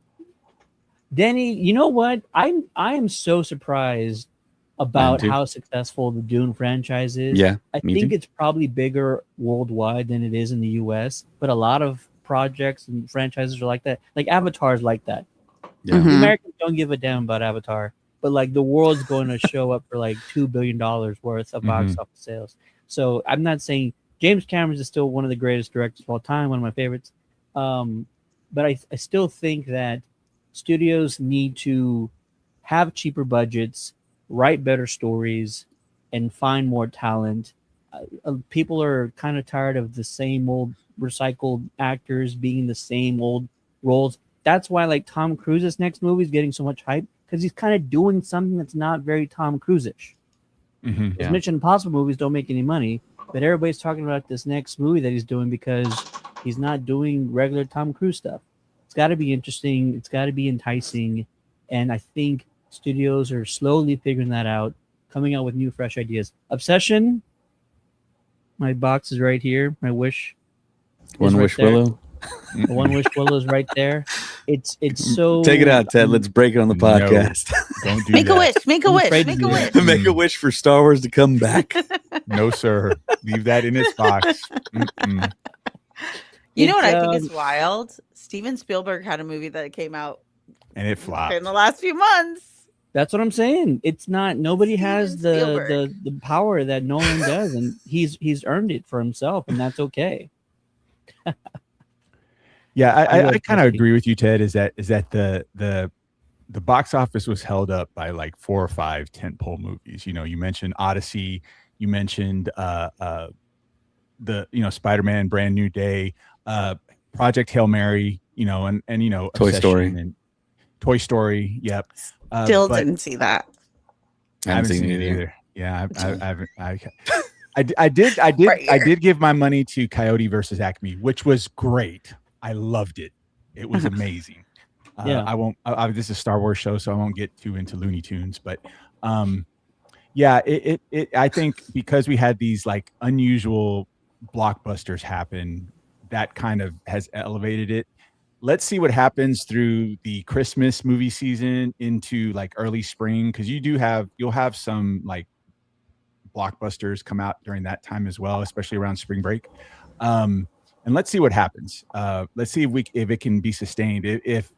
Denny, you know what? I am so surprised about too. how successful the Dune franchise is. Yeah, I me think too. it's probably bigger worldwide than it is in the US, but a lot of projects and franchises are like that. Like Avatar is like that. Yeah. Mhm. The Americans don't give a damn about Avatar, but like the world's going to show up for like $2 billion worth of box office sales. So I'm not saying James Cameron is still one of the greatest directors of all time, one of my favorites. But I still think that studios need to have cheaper budgets, write better stories, and find more talent. People are kind of tired of the same old recycled actors being the same old roles. That's why like Tom Cruise's next movie is getting so much hype because he's kind of doing something that's not very Tom Cruise-ish. His Yeah. Mission Impossible movies don't make any money, but everybody's talking about this next movie that he's doing because he's not doing regular Tom Cruise stuff. It's got to be interesting. It's got to be enticing, and I think studios are slowly figuring that out, coming out with new, fresh ideas. Obsession. My box is right here. My wish. One right Wish there. Willow. The One Wish Willow is right there. It's so. Take it out, Ted. Let's break it on the No. podcast. Don't do Make that. a wish. Make a I'm wish. afraid to Make do a that. wish. Make a wish for Star Wars to come back. No, sir. Leave that in its box. Mm-mm. You know what It's, I think is wild? Steven Spielberg had a movie that came out And it flopped. in the last few months. That's what I'm saying. It's not nobody has Steven the Spielberg. the power that Nolan does, and he's earned it for himself, and that's okay. Yeah, I I love kind of Turkey. agree with you, Ted. Is that the box office was held up by like 4 or 5 tentpole movies. You know, you mentioned Odyssey, you mentioned the Spider-Man Brand New Day, Project Hail Mary, and Toy Obsession Story. and Toy Story. Yep. Still but didn't see that. I haven't seen it either. Yeah, I Right here. did give my money to Coyote versus Acme, which was great. I loved it. It was amazing. Yeah. I won't. This is a Star Wars show, so I won't get too into Looney Tunes. But, yeah, I think because we had these like unusual blockbusters happen, that kind of has elevated it. Let's see what happens through the Christmas movie season into like early spring, because you'll have some like blockbusters come out during that time as well, especially around spring break. And let's see what happens. Let's see if it can be sustained. If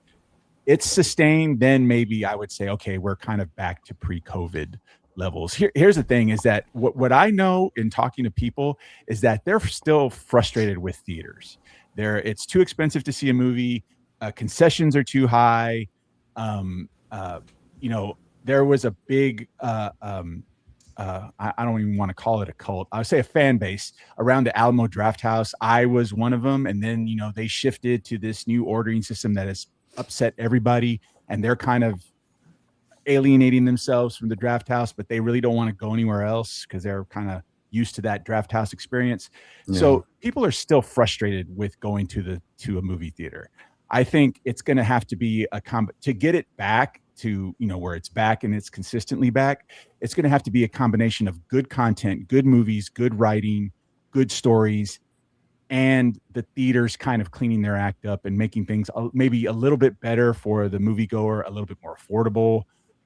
it's sustained, then maybe I would say, okay, we're kind of back to pre-COVID levels. Here's the thing: is that what I know in talking to people is that they're still frustrated with theaters. It's too expensive to see a movie. Concessions are too high. There was a big I don't even want to call it a cult. I would say a fan base around the Alamo Drafthouse. I was one of them. And then, they shifted to this new ordering system that has upset everybody. And they're kind of alienating themselves from the Drafthouse, but they really don't want to go anywhere else because they're kind of used to that Drafthouse experience. Yeah. So people are still frustrated with going to a movie theater. I think it's going to have to be to get it back to where it's back and it's consistently back. It's going to have to be a combination of good content, good movies, good writing, good stories, and the theaters kind of cleaning their act up and making things maybe a little bit better for the moviegoer, a little bit more affordable.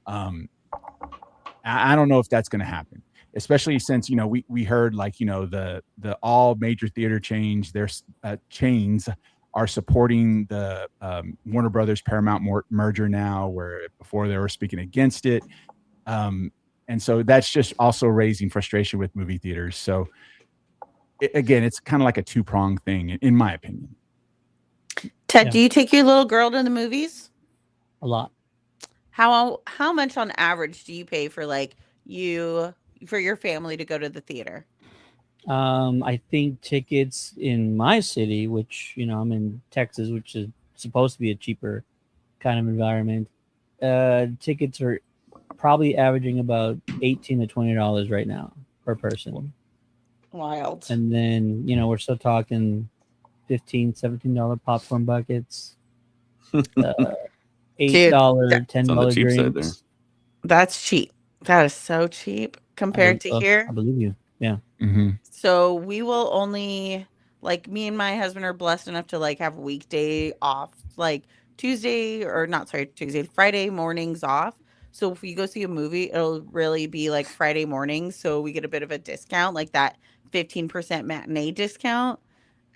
I don't know if that's going to happen, especially since we heard like the all major theater chains, their chains are supporting the Warner Brothers Paramount merger now, where before they were speaking against it. And so that's just also raising frustration with movie theaters. So again, it's kind of like a two-pronged thing, in my opinion. Ted, Yeah. do you take your little girl to the movies? A lot. How much on average do you pay for for your family to go to the theater? I think tickets in my city, which I'm in Texas, which is supposed to be a cheaper kind of environment. Tickets are probably averaging about $18 to $20 right now per person. Wild. And then we're still talking $15, $17 popcorn buckets. Dude, $8, It's on the $10 cheap side there. drinks. that's cheap. That is so cheap compared to here. I believe you. Yeah. Mm-hmm. So we will only, like, me and my husband are blessed enough to like have weekday off, like Friday mornings off. So if we go see a movie, it'll really be like Friday mornings. So we get a bit of a discount, like that 15% matinee discount.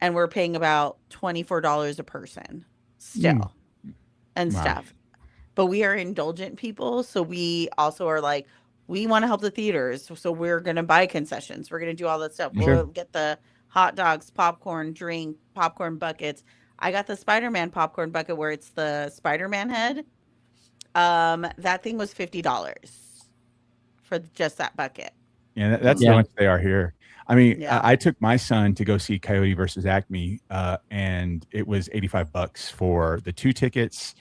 And we're paying about $24 a person still and Wow. stuff. But we are indulgent people, so we also are like, we want to help the theaters, so we're gonna buy concessions, we're gonna do all that stuff. Sure. We'll get the hot dogs, popcorn, popcorn buckets. I got the Spider-Man popcorn bucket where it's the Spider-Man head. That thing was $50 for just that bucket. Yeah, that's Yeah. how much they are here. I mean, Yeah. I took my son to go see Coyote versus Acme, and it was $85 for the 2 tickets,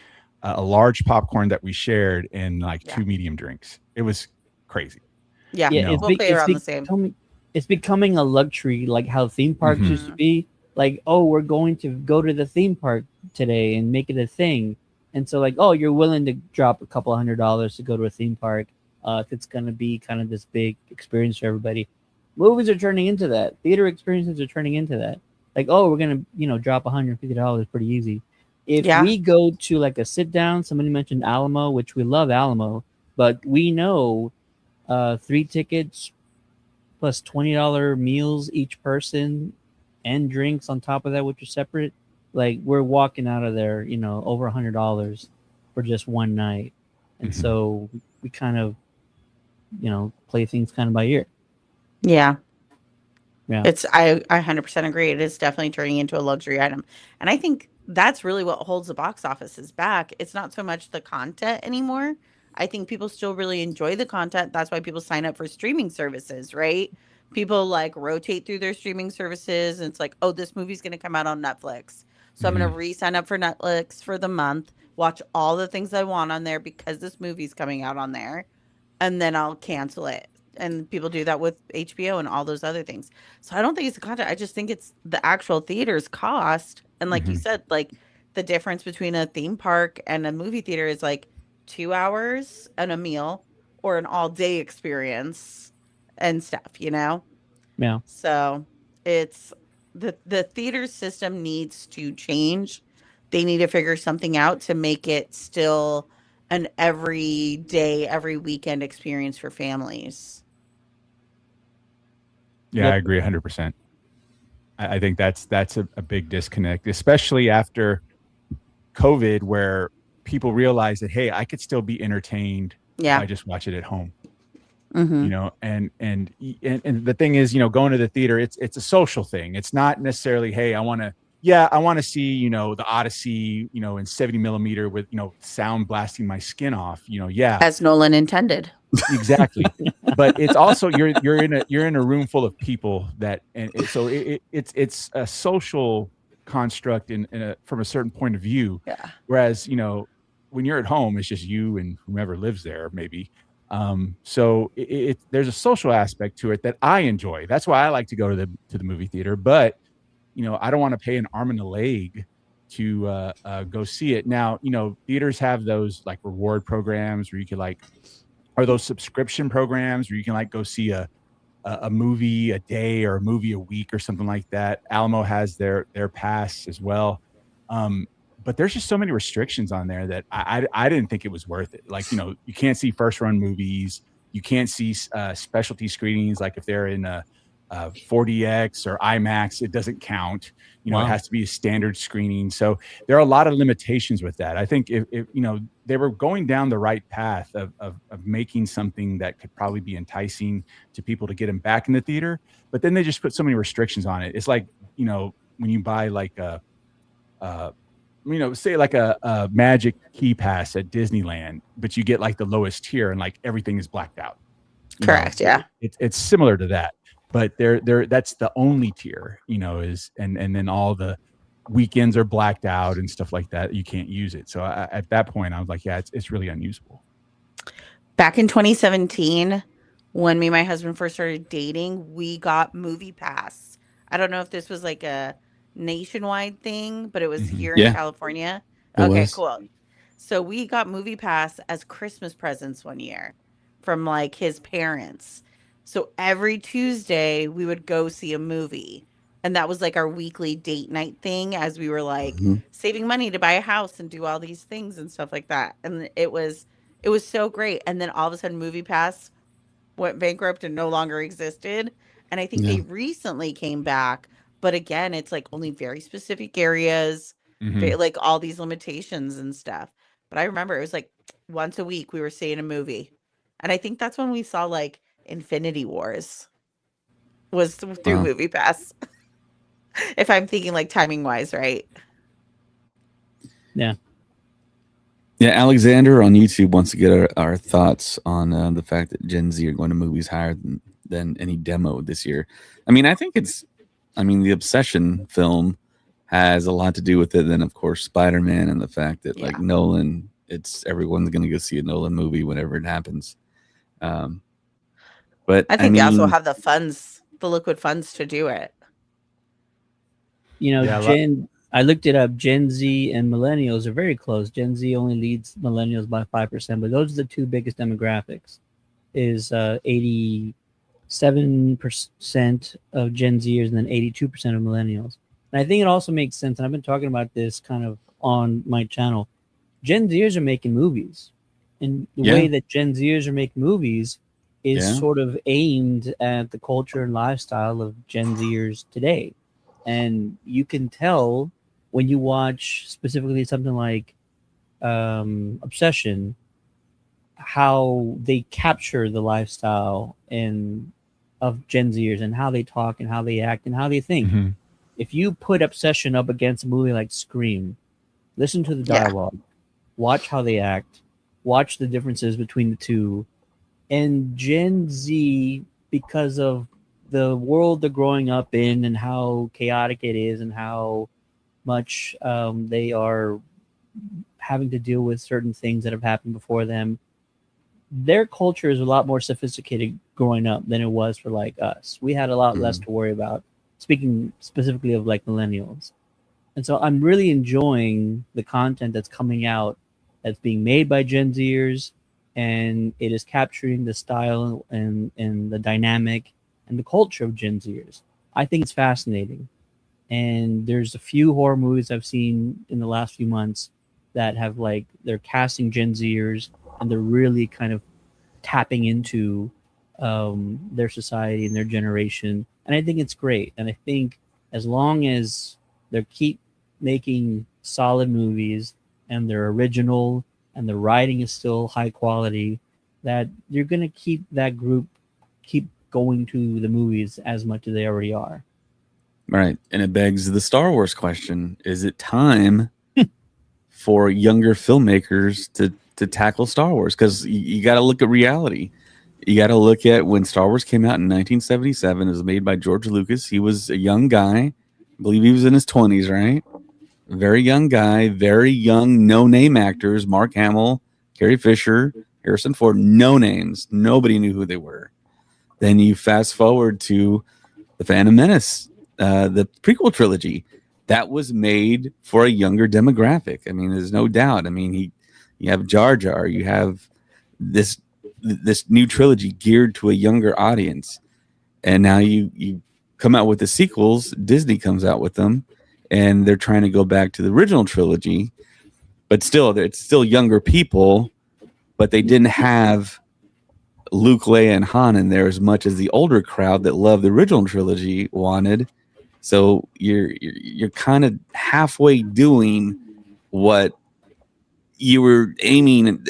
a large popcorn that we shared, and like 2 medium drinks. It was crazy. Yeah, Yeah, No. we'll pay around the same. It's becoming a luxury, like how theme parks used to be. Like, oh, we're going to go to the theme park today and make it a thing. And so, like, oh, you're willing to drop a couple $100 to go to a theme park if it's going to be kind of this big experience for everybody. Movies are turning into that. Theater experiences are turning into that. Like, oh, we're going to, drop $150 pretty easy. If we go to like a sit down, somebody mentioned Alamo, which we love Alamo, but we know 3 tickets plus $20 meals each person and drinks on top of that, which are separate. Like, we're walking out of there, over $100 for just one night. And so we kind of, play things kind of by ear. Yeah. Yeah. I 100% agree. It is definitely turning into a luxury item. And I think that's really what holds the box offices back. It's not so much the content anymore. I think people still really enjoy the content. That's why people sign up for streaming services, right? People like rotate through their streaming services, and it's like, oh, this movie's going to come out on Netflix. So I'm going to re-sign up for Netflix for the month, watch all the things I want on there because this movie's coming out on there, and then I'll cancel it. And people do that with HBO and all those other things. So I don't think it's the content. I just think it's the actual theater's cost. And like you said, like the difference between a theme park and a movie theater is like 2 hours and a meal or an all day experience and stuff, Yeah. So it's the theater system needs to change. They need to figure something out to make it still an every day, every weekend experience for families. Yeah, I agree 100%. I think that's a big disconnect, especially after COVID, where people realize that, hey, I could still be entertained if I just watch it at home. And the thing is, going to the theater, it's a social thing. It's not necessarily, hey, I want to see, the Odyssey, in 70 millimeter with, sound blasting my skin off, As Nolan intended. Exactly. But it's also, you're in a room full of people so it's a social construct from a certain point of view. Yeah. Whereas, when you're at home, it's just you and whomever lives there, maybe. So there's a social aspect to it that I enjoy. That's why I like to go to the movie theater. But I don't want to pay an arm and a leg to go see it. Now, theaters have those like reward programs where you can or those subscription programs where you can go see a movie a day or a movie a week or something like that. Alamo has their pass as well. But there's just so many restrictions on there that I didn't think it was worth it. Like, you can't see first run movies. You can't see specialty screenings. Like if they're in a 4DX or IMAX, it doesn't count. It has to be a standard screening. So there are a lot of limitations with that. I think if they were going down the right path of making something that could probably be enticing to people to get them back in the theater, but then they just put so many restrictions on it. It's like, when you buy like say like a Magic Key Pass at Disneyland, but you get like the lowest tier and like everything is blacked out. Correct. Yeah. It's similar to that, but that's the only tier, and then all the weekends are blacked out and stuff like that. You can't use it. So at that point I was like, yeah, it's really unusable. Back in 2017, when me and my husband first started dating, we got Movie Pass. I don't know if this was like a nationwide thing, but it was here in California. Okay, cool. So we got Movie Pass as Christmas presents one year from like his parents. So every Tuesday we would go see a movie. And that was like our weekly date night thing as we were like Mhm. saving money to buy a house and do all these things and stuff like that. And it was so great. And then all of a sudden Movie Pass went bankrupt and no longer existed. And I think Yeah. they recently came back, but again, it's like only very specific areas, Mhm. like all these limitations and stuff. But I remember it was like once a week we were seeing a movie. And I think that's when we saw like Infinity Wars was through Wow. Movie Pass. If I'm thinking like timing wise, right? Yeah. Yeah, Alexander on YouTube wants to get our thoughts on the fact that Gen Z are going to movies higher than any demo this year. I mean, the Obsession film has a lot to do with it. Then, of course, Spider-Man and the fact that like Yeah. Nolan, everyone's going to go see a Nolan movie whenever it happens. Um, but I I think they also mean, have the funds, the liquid funds to do it. You know, Yeah, a lot. I looked it up. Gen Z and millennials are very close. Gen Z only leads millennials by 5%, but those are the two biggest demographics. Is 87% of Gen Zers and then 82% of millennials. And I think it also makes sense. And I've been talking about this kind of on my channel. Gen Zers are making movies, and the yeah, way that Gen Zers are making movies is yeah, sort of aimed at the culture and lifestyle of Gen Zers today. And you can tell when you watch specifically something like Obsession, how they capture the lifestyle and of Gen Zers and how they talk and how they act and how they think. Mhm. If you put Obsession up against a movie like Scream, listen to the Yeah. dialogue, watch how they act, watch the differences between the two. And Gen Z, because of the world they're growing up in and how chaotic it is and how much they are having to deal with certain things that have happened before them, their culture is a lot more sophisticated growing up than it was for like us. We had a lot less mhm. to worry about, speaking specifically of like millennials. And so I'm really enjoying the content that's coming out that's being made by Gen Zers, and it is capturing the style and the dynamic and the culture of Gen Zers. I think it's fascinating. And there's a few horror movies I've seen in the last few months that have like they're casting Gen Zers and they're really kind of tapping into their society and their generation. And I think it's great. And I think as long as they keep making solid movies and they're original and the writing is still high quality, that you're going to keep that group keep going to the movies as much as they already are. Right. And it begs the Star Wars question: is it time for younger filmmakers to tackle Star Wars? Because you got to look at reality. You got to look at when Star Wars came out in 1977. It was made by George Lucas. He was a young guy. I believe he was in his 20s, right? Very young guy, very young, no name actors. Mark Hamill, Carrie Fisher, Harrison Ford, no names. Nobody knew who they were. Then you fast forward to The Phantom Menace, the prequel trilogy. That was made for a younger demographic. I mean, there's no doubt. I mean, you have Jar Jar, you have this new trilogy geared to a younger audience, and now you come out with the sequels. Disney comes out with them, and they're trying to go back to the original trilogy, but still, it's still younger people. But they didn't have Luke, Leia, and Han in there as much as the older crowd that loved the original trilogy wanted. So you're kind of halfway doing what you were aiming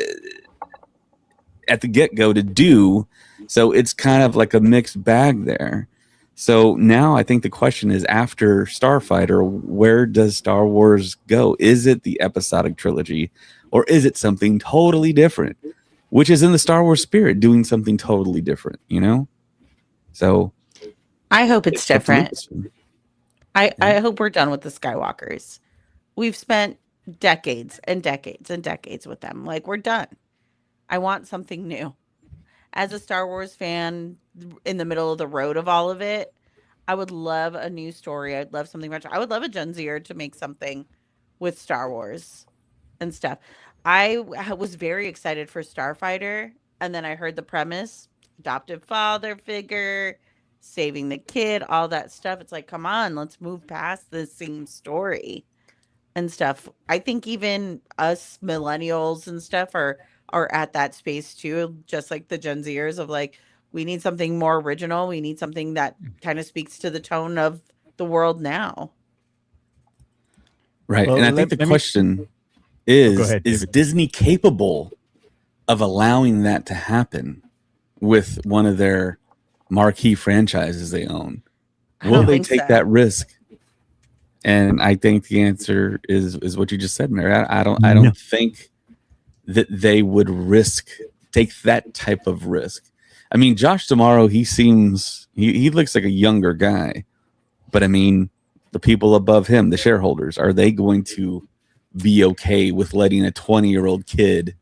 at the get go to do. So it's kind of like a mixed bag there. So now I think the question is, after Starfighter, where does Star Wars go? Is it the episodic trilogy, or is it something totally different? Which is in the Star Wars spirit, doing something totally different, you know? So I hope it's up to different. Lucasfilm. I hope we're done with the Skywalkers. We've spent decades and decades and decades with them. Like, we're done. I want something new. As a Star Wars fan in the middle of the road of all of it, I would love a new story. I'd love something much. I would love a Gen Zer to make something with Star Wars and stuff. was very excited for Starfighter, and then I heard the premise, adoptive father figure, saving the kid, all that stuff. It's like, come on, let's move past this same story and stuff. I think even us millennials and stuff are at that space too, just like the Gen Zers of like, we need something more original. We need something that kind of speaks to the tone of the world now. Right. Well, And I think the let me- question Go is ahead, is David. Disney capable of allowing that to happen with one of their marquee franchises they own? I Will don't they think take so. that risk? And I think the answer is what you just said, Mary. I don't No. think that they would take that type of risk. I mean, Josh Tomorrow, he looks like a younger guy, but I mean, the people above him, the shareholders, are they going to be okay with letting a 20-year-old kid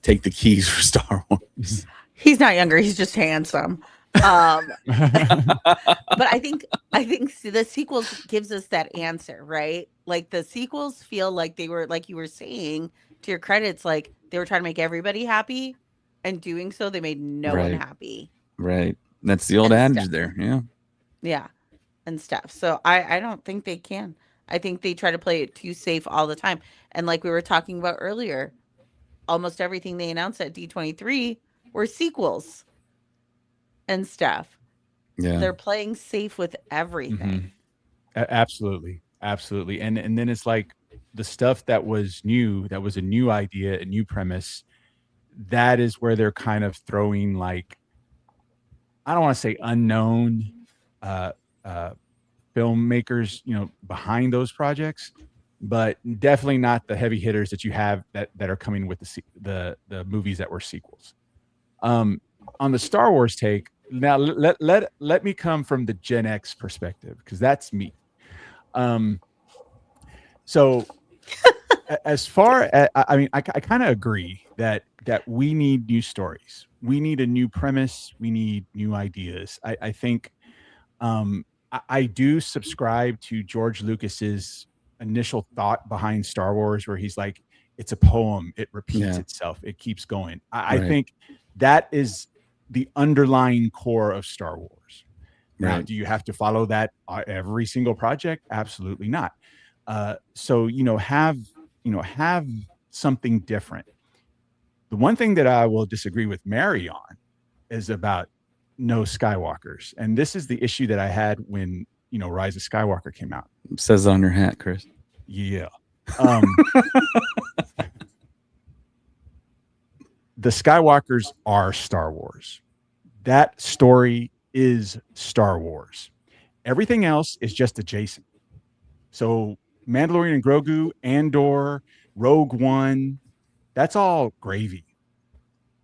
take the keys for Star Wars? He's not younger, he's just handsome. But I think the sequels gives us that answer, right? Like the sequels feel like they were, like you were saying to your credits, like they were trying to make everybody happy, and doing so they made no one Right. happy. Right. That's the old And adage stuff. there. Yeah. Yeah. And stuff. So I don't think they can. I think they try to play it too safe all the time. And like we were talking about earlier, almost everything they announced at D23 were sequels and stuff. Yeah. They're playing safe with everything. Absolutely. And then it's like the stuff that was new, that was a new idea, a new premise, that is where they're kind of throwing, like, I don't want to say unknown uh filmmakers, behind those projects, but definitely not the heavy hitters that you have that are coming with the movies that were sequels. On the Star Wars take, now let me come from the Gen X perspective, because that's me. So as far as, I mean, I kind of agree that we need new stories, we need a new premise, we need new ideas. I think I do subscribe to George Lucas's initial thought behind Star Wars, where he's like, it's a poem, it repeats itself, it keeps going. I think that is the underlying core of Star Wars. Now, do you have to follow that every single project? Absolutely not. So have something different. The one thing that I will disagree with Mary on is about no Skywalkers, and this is the issue that I had when Rise of Skywalker came out. It says it on your hat, Chris. Yeah. The Skywalkers are Star Wars. That story is Star Wars. Everything else is just adjacent. So Mandalorian and Grogu, Andor, Rogue One, that's all gravy.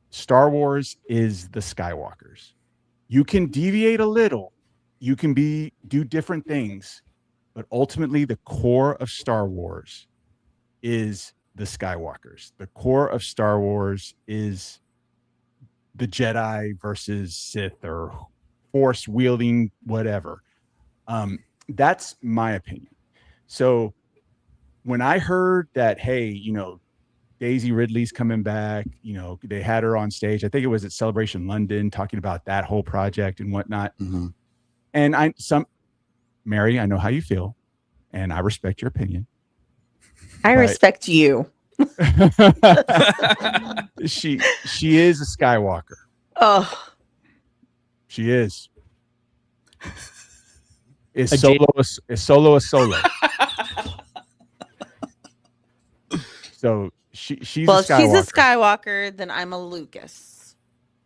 Star Wars is the Skywalkers. You can deviate a little, you can do different things, but ultimately the core of Star Wars is the Skywalkers. The core of Star Wars is the Jedi versus Sith, or Force wielding, whatever. That's my opinion. So when I heard that, hey, Daisy Ridley's coming back, they had her on stage, I think it was at Celebration London, talking about that whole project and whatnot. Mm-hmm. And Mary, I know how you feel, and I respect your opinion. I respect you. She is a Skywalker. Oh, she is. Is Solo a Solo? So she's well, a if she's Skywalker. a Skywalker, then I'm a Lucas.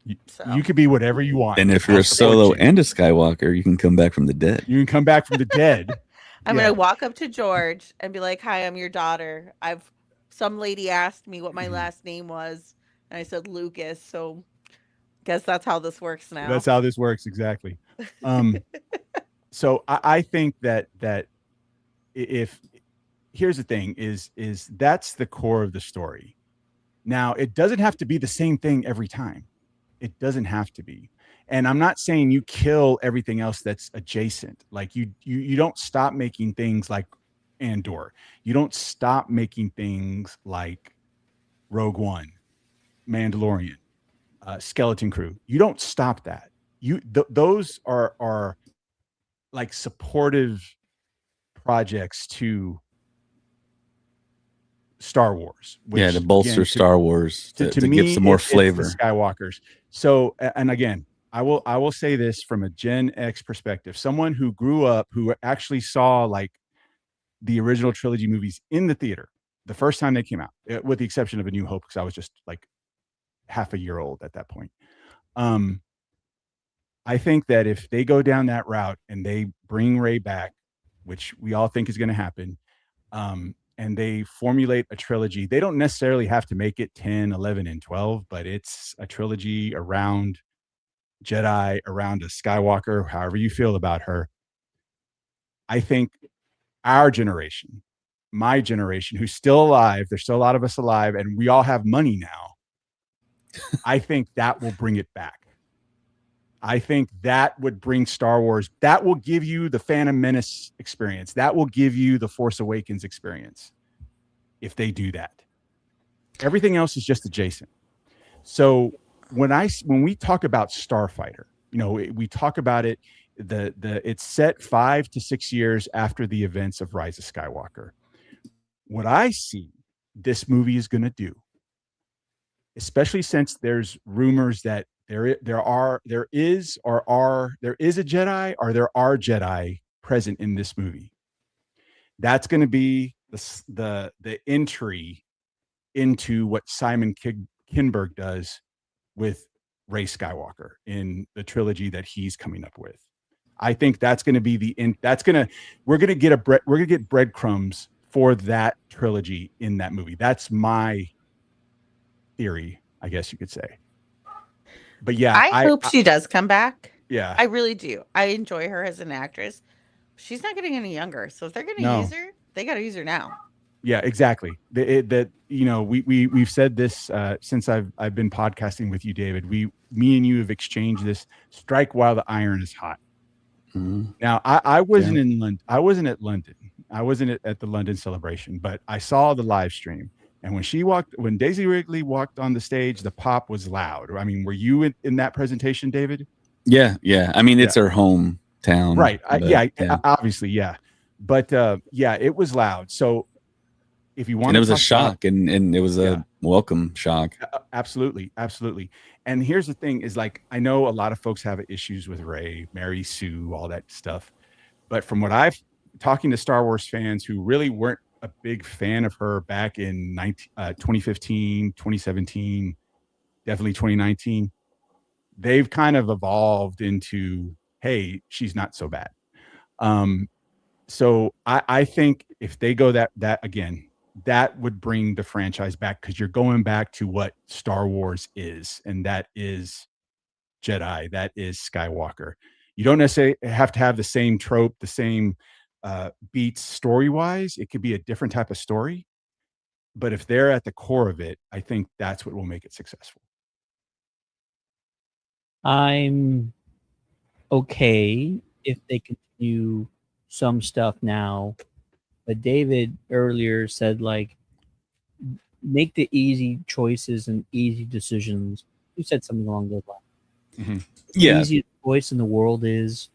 You can be whatever you want. And if you're a Solo and a Skywalker, you can come back from the dead. You can come back from the dead. I'm gonna walk up to George and be like, "Hi, I'm your daughter. Some lady asked me what my last name was, and I said Lucas. So, guess that's how this works now." That's how this works, exactly. So I think that if here's the thing is that's the core of the story. Now, it doesn't have to be the same thing every time. It doesn't have to be. And I'm not saying you kill everything else that's adjacent. Like you don't stop making things like Andor. You don't stop making things like Rogue One, Mandalorian, Skeleton Crew. You don't stop that. Those are like supportive projects to Star Wars, which to bolster again, Star Wars to me, give some more flavor. It's the Skywalkers. So, and again, I will say this from a Gen X perspective, someone who grew up, who actually saw like the original trilogy movies in the theater the first time they came out, with the exception of A New Hope, because I was just like half a year old at that point. I think that if they go down that route and they bring Rey back, which we all think is going to happen, and they formulate a trilogy, they don't necessarily have to make it 10, 11, and 12, but it's a trilogy around Jedi, around a Skywalker, however you feel about her. I think our generation, my generation, who's still alive, there's still a lot of us alive, and we all have money now. I think that will bring it back. I think that would bring Star Wars. That will give you the Phantom Menace experience. That will give you the Force Awakens experience if they do that. Everything else is just adjacent. So when we talk about Starfighter, we talk about it. It's set 5 to 6 years after the events of Rise of Skywalker. What I see this movie is going to do, especially since there's rumors that there is a Jedi, or there are Jedi present in this movie. That's going to be the entry into what Simon Kinberg does with Rey Skywalker in the trilogy that he's coming up with. I think that's going to be we're going to get breadcrumbs for that trilogy in that movie. That's my theory, I guess you could say. But yeah, I hope she does come back. Yeah, I really do. I enjoy her as an actress. She's not getting any younger, so if they're going to use her, they got to use her now. Yeah, exactly. We've said this since I've been podcasting with you, David. Me and you have exchanged this: strike while the iron is hot. Mm-hmm. Now, I wasn't in London. I wasn't at London. I wasn't at the London celebration, but I saw the live stream. And when Daisy Ridley walked on the stage, the pop was loud. I mean, were you in that presentation, David? Yeah. I mean, it's her hometown, right? Obviously, yeah. But it was loud. So if you want, and it was a shock, and it was a welcome shock. Absolutely. And here's the thing: is like, I know a lot of folks have issues with Rey, Mary Sue, all that stuff. But from what I've talking to Star Wars fans who really weren't a big fan of her back in 2015, 2017, definitely 2019, they've kind of evolved into, hey, she's not so bad. So I think if they go that again, that would bring the franchise back, because you're going back to what Star Wars is, and that is Jedi, that is Skywalker. You don't necessarily have to have the same trope, the same beats story-wise. It could be a different type of story, but if they're at the core of it, I think that's what will make it successful. I'm okay if they continue some stuff now, but David earlier said, like, make the easy choices and easy decisions. You said something along those lines. Mm-hmm. The easiest choice in the world is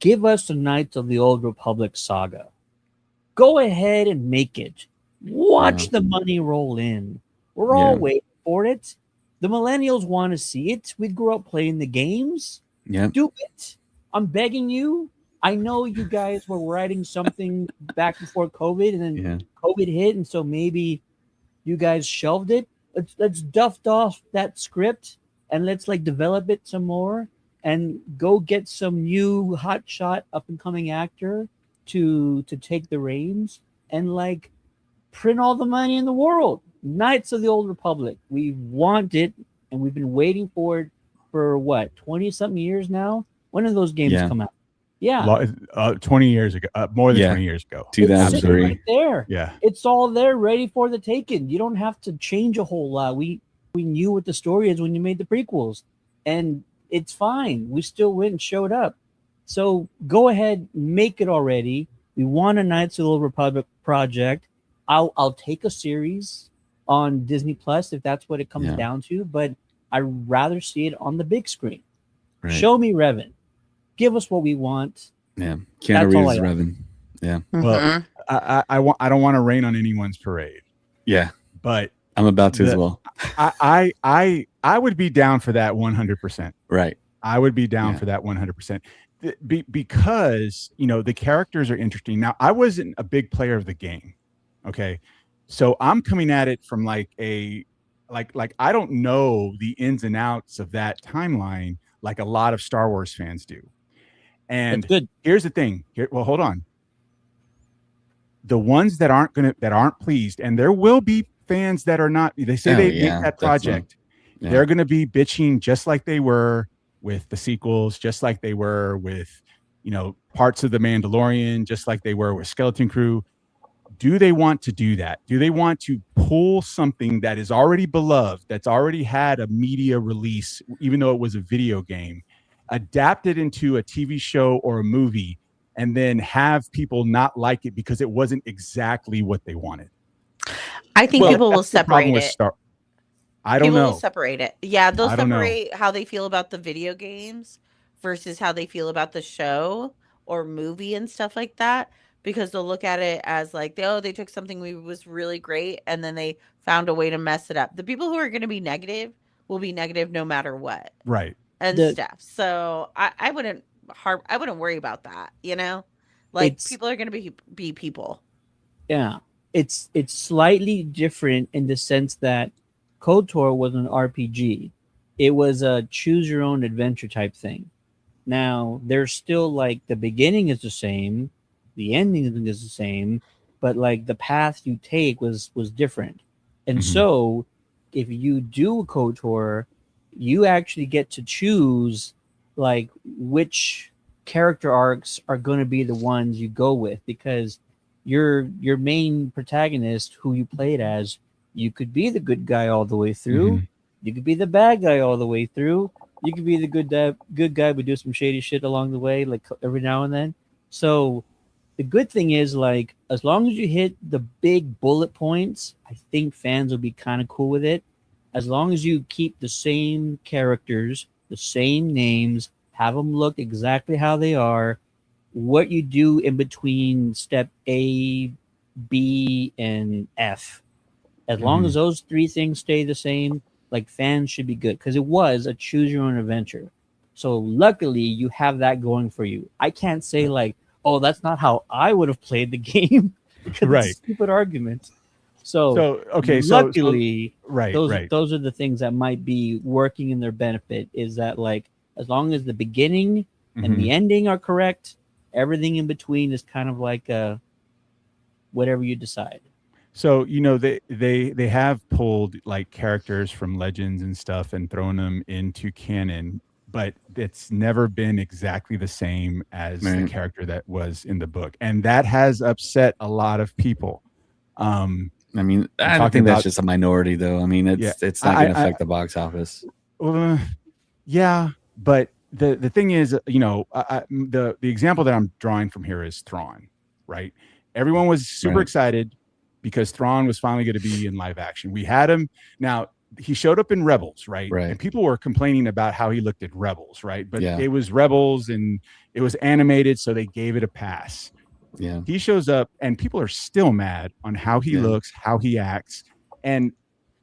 give us the Knights of the Old Republic saga. Go ahead and make it. Watch the money roll in. We're all waiting for it. The millennials want to see it. We grew up playing the games. Yeah. Do it. I'm begging you. I know you guys were writing something back before COVID, and then COVID hit, and so maybe you guys shelved it. Let's dust off that script and let's develop it some more and go get some new hotshot up and coming actor to take the reins and print all the money in the world. Knights of the Old Republic. We want it, and we've been waiting for it for 20 something years now. When did those games come out? Yeah, 20 years ago, more than 20 years ago. 2003. Right there. Yeah, it's all there, ready for the taking. You don't have to change a whole lot. We knew what the story is when you made the prequels, and it's fine. We still went and showed up. So go ahead, make it already. We want a Knights of the Old Republic project. I'll take a series on Disney Plus if that's what it comes Yeah. down to. But I'd rather see it on the big screen. Right. Show me Revan. Give us what we want. Yeah. That's Keanu all Reeves, I ask. Revan. Yeah. Well, I don't want to rain on anyone's parade, Yeah. but I'm about to as well. I would be down for that 100%. Right. I would be down Yeah. for that 100%. Because, you know, the characters are interesting. Now, I wasn't a big player of the game. Okay. So I'm coming at it from like I don't know the ins and outs of that timeline like a lot of Star Wars fans do. And That's good. here's the thing. Well, hold on. The ones that aren't pleased, and there will be fans that are not. They say they make that project. Yeah. They're going to be bitching just like they were with the sequels, just like they were with, you know, parts of The Mandalorian, just like they were with Skeleton Crew. Do they want to do that? Do they want to pull something that is already beloved, that's already had a media release, even though it was a video game, adapt it into a TV show or a movie, and then have people not like it because it wasn't exactly what they wanted? I think people will separate it. I don't know. People will separate it. Yeah, they'll I don't know. separate how they feel about the video games versus how they feel about the show or movie and stuff like that, because they'll look at it as like, they took something was really great and then they found a way to mess it up. The people who are going to be negative will be negative no matter what. Right. And stuff. So I wouldn't worry about that, you know? Like, people are going to be people. Yeah. It's slightly different in the sense that KOTOR was an RPG. It was a choose your own adventure type thing. Now, there's still like the beginning is the same, the ending is the same, but like the path you take was different. And so if you do a KOTOR, you actually get to choose like which character arcs are going to be the ones you go with, because your main protagonist who you played as, you could be the good guy all the way through. You could be the bad guy all the way through. You could be the good guy, but do some shady shit along the way, like every now and then. So the good thing is, like, as long as you hit the big bullet points, I think fans will be kind of cool with it. As long as you keep the same characters, the same names, have them look exactly how they are. What you do in between step A, B, and F, as long as those three things stay the same, like, fans should be good, because it was a choose your own adventure. So luckily you have that going for you. I can't say like, oh, that's not how I would have played the game, because it's a stupid argument. So luckily, those are the things that might be working in their benefit, is that, like, as long as the beginning and the ending are correct, everything in between is kind of like whatever you decide. So, you know, they have pulled like characters from Legends and stuff and thrown them into canon, but it's never been exactly the same as the character that was in the book. And that has upset a lot of people. I mean, I think that's just a minority, though. I mean, it's not going to affect the box office. Yeah, but the thing is, you know, the example that I'm drawing from here is Thrawn, right? Everyone was super excited because Thrawn was finally going to be in live action. We had him. Now, he showed up in Rebels, right? And people were complaining about how he looked at Rebels, right? But it was Rebels and it was animated, so they gave it a pass. Yeah. He shows up and people are still mad on how he looks, how he acts. And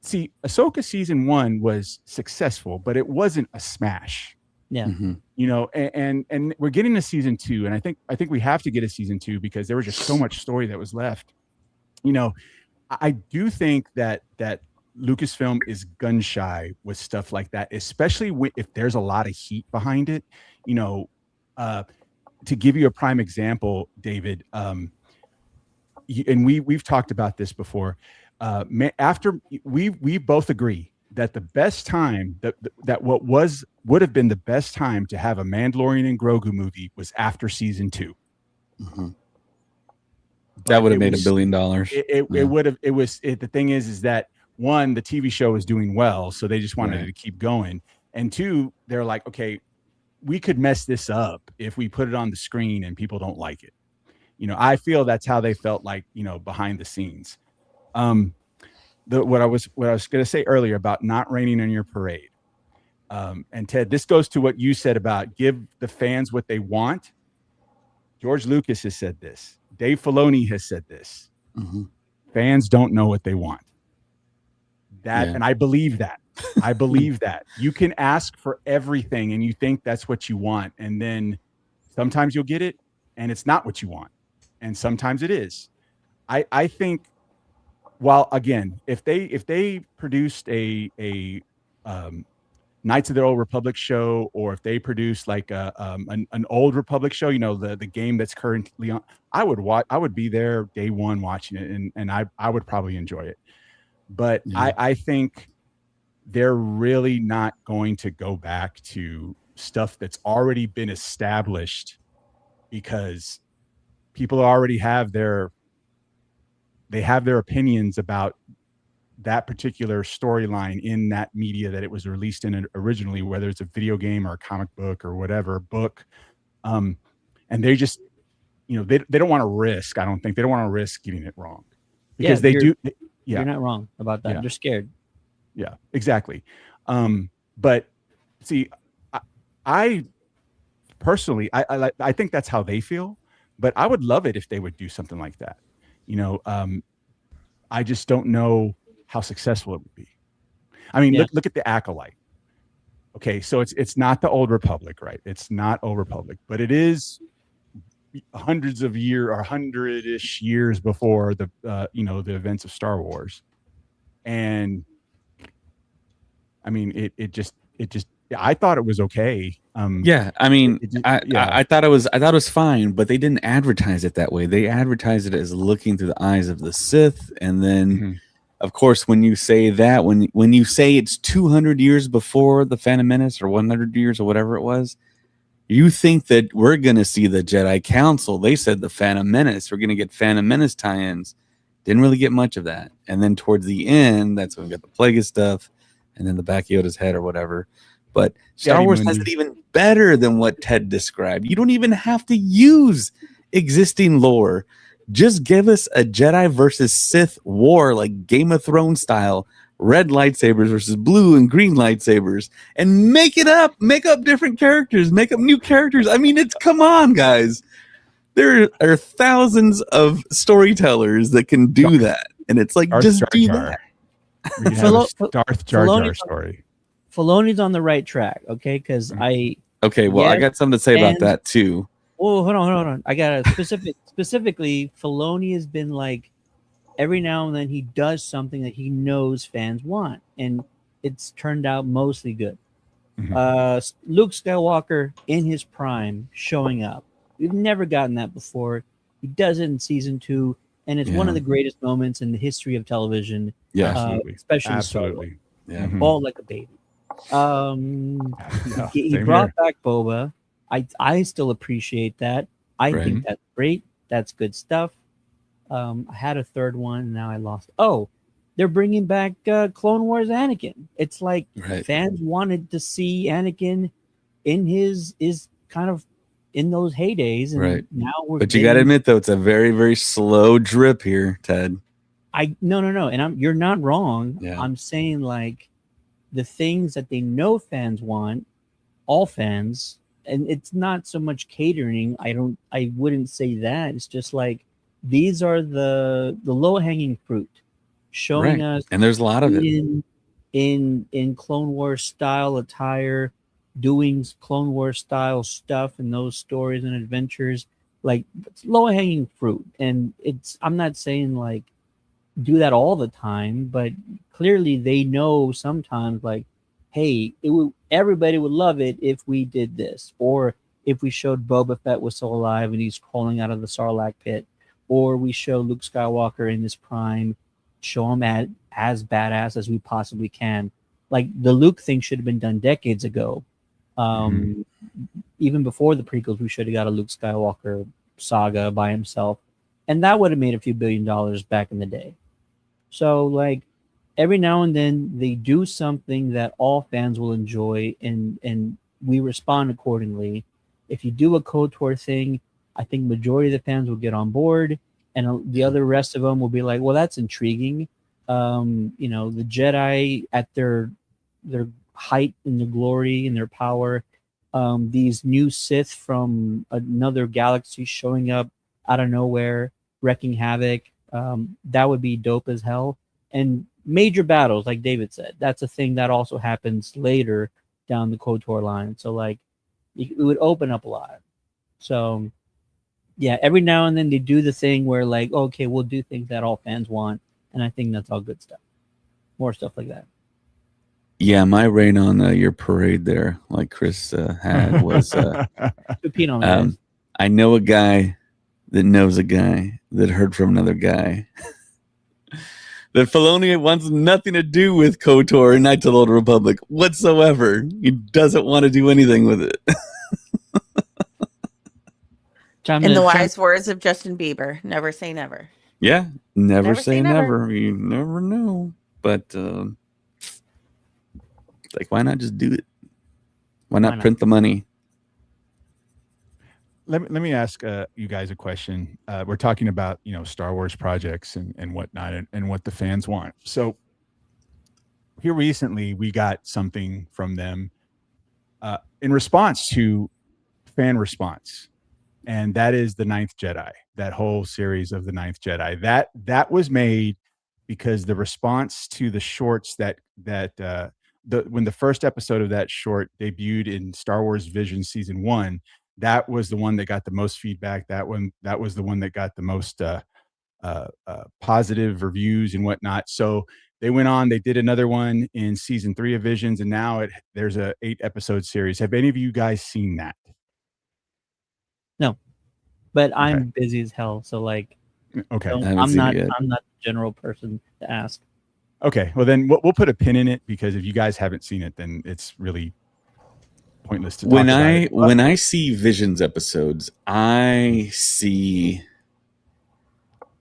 see, Ahsoka season 1 was successful, but it wasn't a smash. Yeah. You know, and we're getting to season 2, and I think we have to get a season 2 because there was just so much story that was left. You know, I do think that Lucasfilm is gun shy with stuff like that, especially if there's a lot of heat behind it. You know, to give you a prime example, David, and we've talked about this before. After we both agree that the best time that what would have been the best time to have a Mandalorian and Grogu movie was after season 2. That would have made $1 billion. It would have. It was. The thing is that, one, the TV show is doing well, so they just wanted to keep going, and two, they're like, okay, we could mess this up if we put it on the screen and people don't like it. You know, I feel that's how they felt, like, you know, behind the scenes. what I was going to say earlier about not raining on your parade. And Ted, this goes to what you said about give the fans what they want. George Lucas has said this. Dave Filoni has said this. Mm-hmm. Fans don't know what they want. Yeah. And I believe that. I believe that. You can ask for everything and you think that's what you want. And then sometimes you'll get it and it's not what you want. And sometimes it is. I think, well, again, if they produced a Knights of the Old Republic show, or if they produced like an Old Republic show, the game that's currently on, I would be there day one watching it, and I would probably enjoy it. But Yeah. I think they're really not going to go back to stuff that's already been established, because people already have their opinions about that particular storyline in that media that it was released in originally, whether it's a video game or a comic book or whatever book. And they just, they don't want to risk. I don't think they don't want to risk getting it wrong, because they do. Yeah. You're not wrong about that. Yeah. They're scared. Yeah, exactly. But see, I personally, I think that's how they feel, but I would love it if they would do something like that. I just don't know how successful it would be. I mean, look at the Acolyte. Okay, so it's not the Old Republic, right? It's not Old Republic, but it is hundreds of years or 100-ish years before the the events of Star Wars. And I mean, it just I thought it was okay. Yeah, I mean, I thought it was fine, but they didn't advertise it that way. They advertised it as looking through the eyes of the Sith, and then, of course, when you say that, when you say it's 200 years before the Phantom Menace, or 100 years, or whatever it was, you think that we're gonna see the Jedi Council. They said the Phantom Menace. We're gonna get Phantom Menace tie-ins. Didn't really get much of that, and then towards the end, that's when we got the Plagueis stuff, and then the back of Yoda's head or whatever. But Star Wars has it even better than what Ted described. You don't even have to use existing lore. Just give us a Jedi versus Sith war, like Game of Thrones style, red lightsabers versus blue and green lightsabers, and make it up. Make up different characters. Make up new characters. I mean, come on, guys. There are thousands of storytellers that can do that. And it's like, just do that. We have a Darth Jar Jar story. Filoni's on the right track, okay? Because I got something to say about that too. Oh, hold on. I got a specifically. Filoni has been like, every now and then he does something that he knows fans want, and it's turned out mostly good. Luke Skywalker in his prime showing up. We've never gotten that before. He does it in season 2, and it's one of the greatest moments in the history of television. Yeah, absolutely. Especially absolutely. Yeah, ball like a baby. He brought back Boba. I still appreciate that. I think that's great. That's good stuff. I had a third one, and now I lost. Oh, they're bringing back Clone Wars Anakin. It's like fans wanted to see Anakin in his kind of in those heydays, and now we're. But you got to admit, though, it's a very, very slow drip here, Ted. No, and you're not wrong. Yeah. I'm saying like the things that they know fans want, all fans, and it's not so much catering. I wouldn't say that. It's just like these are the low-hanging fruit, showing us, and there's a lot of it in Clone Wars style attire, doing Clone Wars style stuff and those stories and adventures. Like, it's low-hanging fruit, and I'm not saying like do that all the time, but clearly they know sometimes like, hey, everybody would love it if we did this, or if we showed Boba Fett was still alive and he's crawling out of the Sarlacc pit, or we show Luke Skywalker in his prime, show him as badass as we possibly can. Like the Luke thing should have been done decades ago. Even before the prequels, we should have got a Luke Skywalker saga by himself, and that would have made a few $1 billion back in the day. So like every now and then they do something that all fans will enjoy, and we respond accordingly. If you do a KOTOR thing, I think majority of the fans will get on board, and the other rest of them will be like, well, that's intriguing. You know, the Jedi at their height and their glory and their power. These new Sith from another galaxy showing up out of nowhere, wreaking havoc. That would be dope as hell. And major battles, like David said, that's a thing that also happens later down the KOTOR line. So like, it would open up a lot. So yeah, every now and then they do the thing where like, okay, we'll do things that all fans want, and I think that's all good stuff. More stuff like that. Yeah, my rain on your parade there, like Chris had, was I know a guy that knows a guy that heard from another guy that Filoni wants nothing to do with KOTOR and Knights of the Old Republic whatsoever. He doesn't want to do anything with it. In the wise words of Justin Bieber, never say never. Yeah, never say never. You never know. But like, why not just do it? Why not print the money? Let me ask you guys a question. We're talking about, you know, Star Wars projects and whatnot, and what the fans want. So here recently, we got something from them in response to fan response, and that is the Ninth Jedi. That whole series of the Ninth Jedi. That was made because the response to the shorts when the first episode of that short debuted in Star Wars Vision Season 1. That was the one that got the most feedback. That was the one that got the most positive reviews and whatnot. So they went on. They did another one in Season 3 of Visions, and now there's a 8-episode series. Have any of you guys seen that? No, but I'm busy as hell. So like, okay, I'm not the general person to ask. Okay, well then we'll put a pin in it, because if you guys haven't seen it, then it's really pointless to talk about it. When I see Visions episodes, I see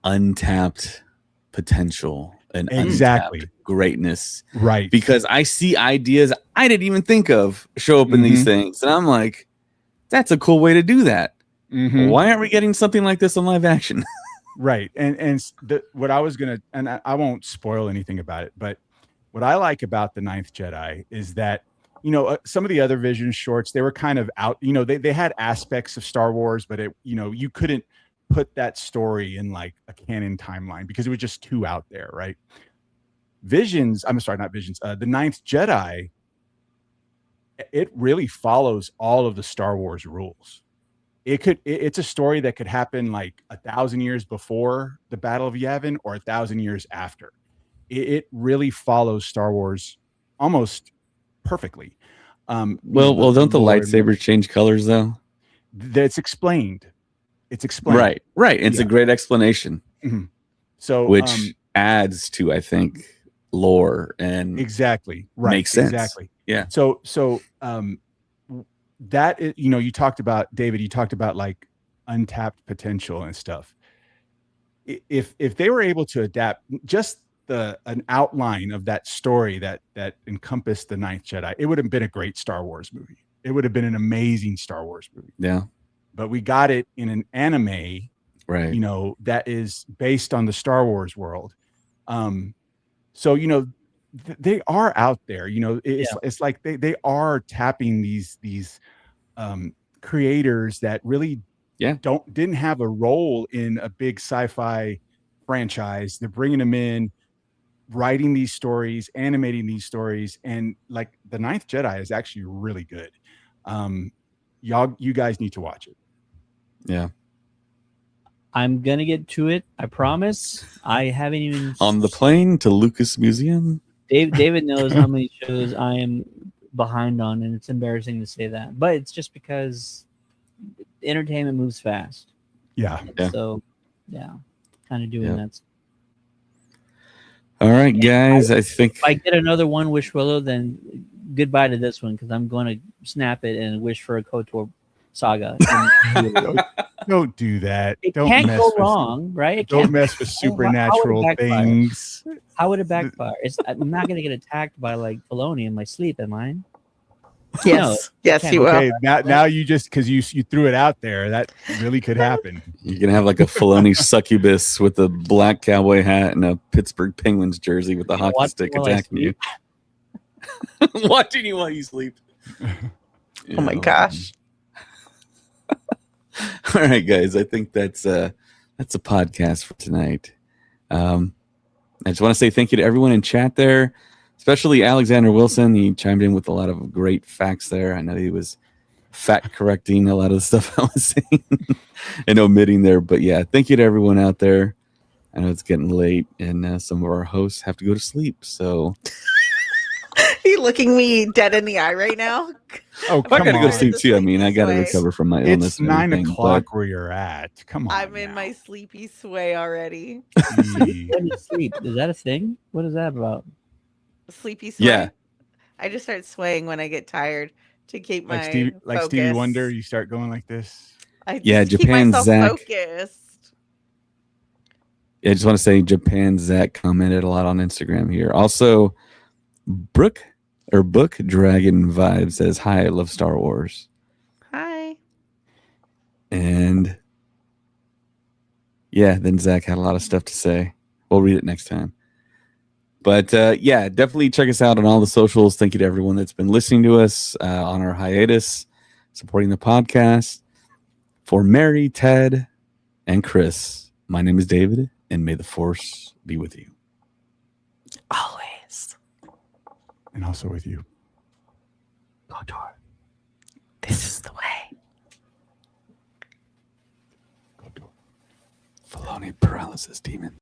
untapped potential and untapped greatness, right? Because I see ideas I didn't even think of show up in these things, and I'm like, that's a cool way to do that. Why aren't we getting something like this in live action? Right. And what I was gonna, and I won't spoil anything about it, but what I like about the Ninth Jedi is that, you know, some of the other Vision shorts, they were kind of out, you know, they had aspects of Star Wars, but you know, you couldn't put that story in like a canon timeline because it was just too out there, right? The Ninth Jedi, it really follows all of the Star Wars rules. It's a story that could happen like 1,000 years before the Battle of Yavin or 1,000 years after. It really follows Star Wars almost perfectly. Well, don't the lightsabers change colors though? That's explained. It's explained. Right. It's a great explanation. So, which adds to, I think, lore and makes sense. Exactly. Yeah. So that is, you know, you talked about, David, like untapped potential and stuff. If they were able to adapt just an outline of that story that encompassed the Ninth Jedi, it would have been a great Star Wars movie. It would have been an amazing Star Wars movie. Yeah. But we got it in an anime, right? You know, that is based on the Star Wars world. So, you know, they are out there, you know, it's like they are tapping these creators that really didn't have a role in a big sci-fi franchise. They're bringing them in, writing these stories, animating these stories, and like the Ninth Jedi is actually really good. You guys need to watch it. Yeah. I'm gonna get to it. I promise. I haven't even on the plane to Lucas Museum. David knows how many shows I am behind on, and it's embarrassing to say that, but it's just because entertainment moves fast. Yeah. So, kind of doing that. All right, guys. I think if I get another one Wish Willow, then goodbye to this one, because I'm going to snap it and wish for a KOTOR saga. Don't do that. It can't go wrong, right? Don't mess with supernatural things. How would it backfire? I'm not going to get attacked by like Filoni in my sleep, am I? Yes, yes, okay, you will. Okay, now you just because you threw it out there, that really could happen. You're gonna have like a Filoni succubus with a black cowboy hat and a Pittsburgh Penguins jersey with a hockey watch stick while I attacking you. Watching you while you sleep. Oh my gosh. All right, guys. I think that's a podcast for tonight. I just want to say thank you to everyone in chat there, especially Alexander Wilson. He chimed in with a lot of great facts there. I know he was fact correcting a lot of the stuff I was saying and omitting there. But yeah, thank you to everyone out there. I know it's getting late and some of our hosts have to go to sleep. So You looking me dead in the eye right now? Oh, I come gotta go to on. sleep too. I mean, I gotta Sway. recover from my illness. It's and 9 everything, o'clock where you're at. Come on. I'm in my sleepy sway already. Gee. When you sleep, is that a thing? What is that about? Sleepy sway. Yeah. I just start swaying when I get tired to keep my like Stevie focus. Wonder, you start going like this. I Yeah, just keep Japan myself Zach. focused. I just want to say Japan Zach commented a lot on Instagram here. Also, Book Dragon Vibe says, "Hi, I love Star Wars." Hi. And yeah, then Zach had a lot of stuff to say. We'll read it next time. But yeah, definitely check us out on all the socials. Thank you to everyone that's been listening to us on our hiatus, supporting the podcast. For Mary, Ted, and Chris, my name is David, and may the Force be with you. Always. And also with you. Kotor. This is the way. Filoni paralysis demon.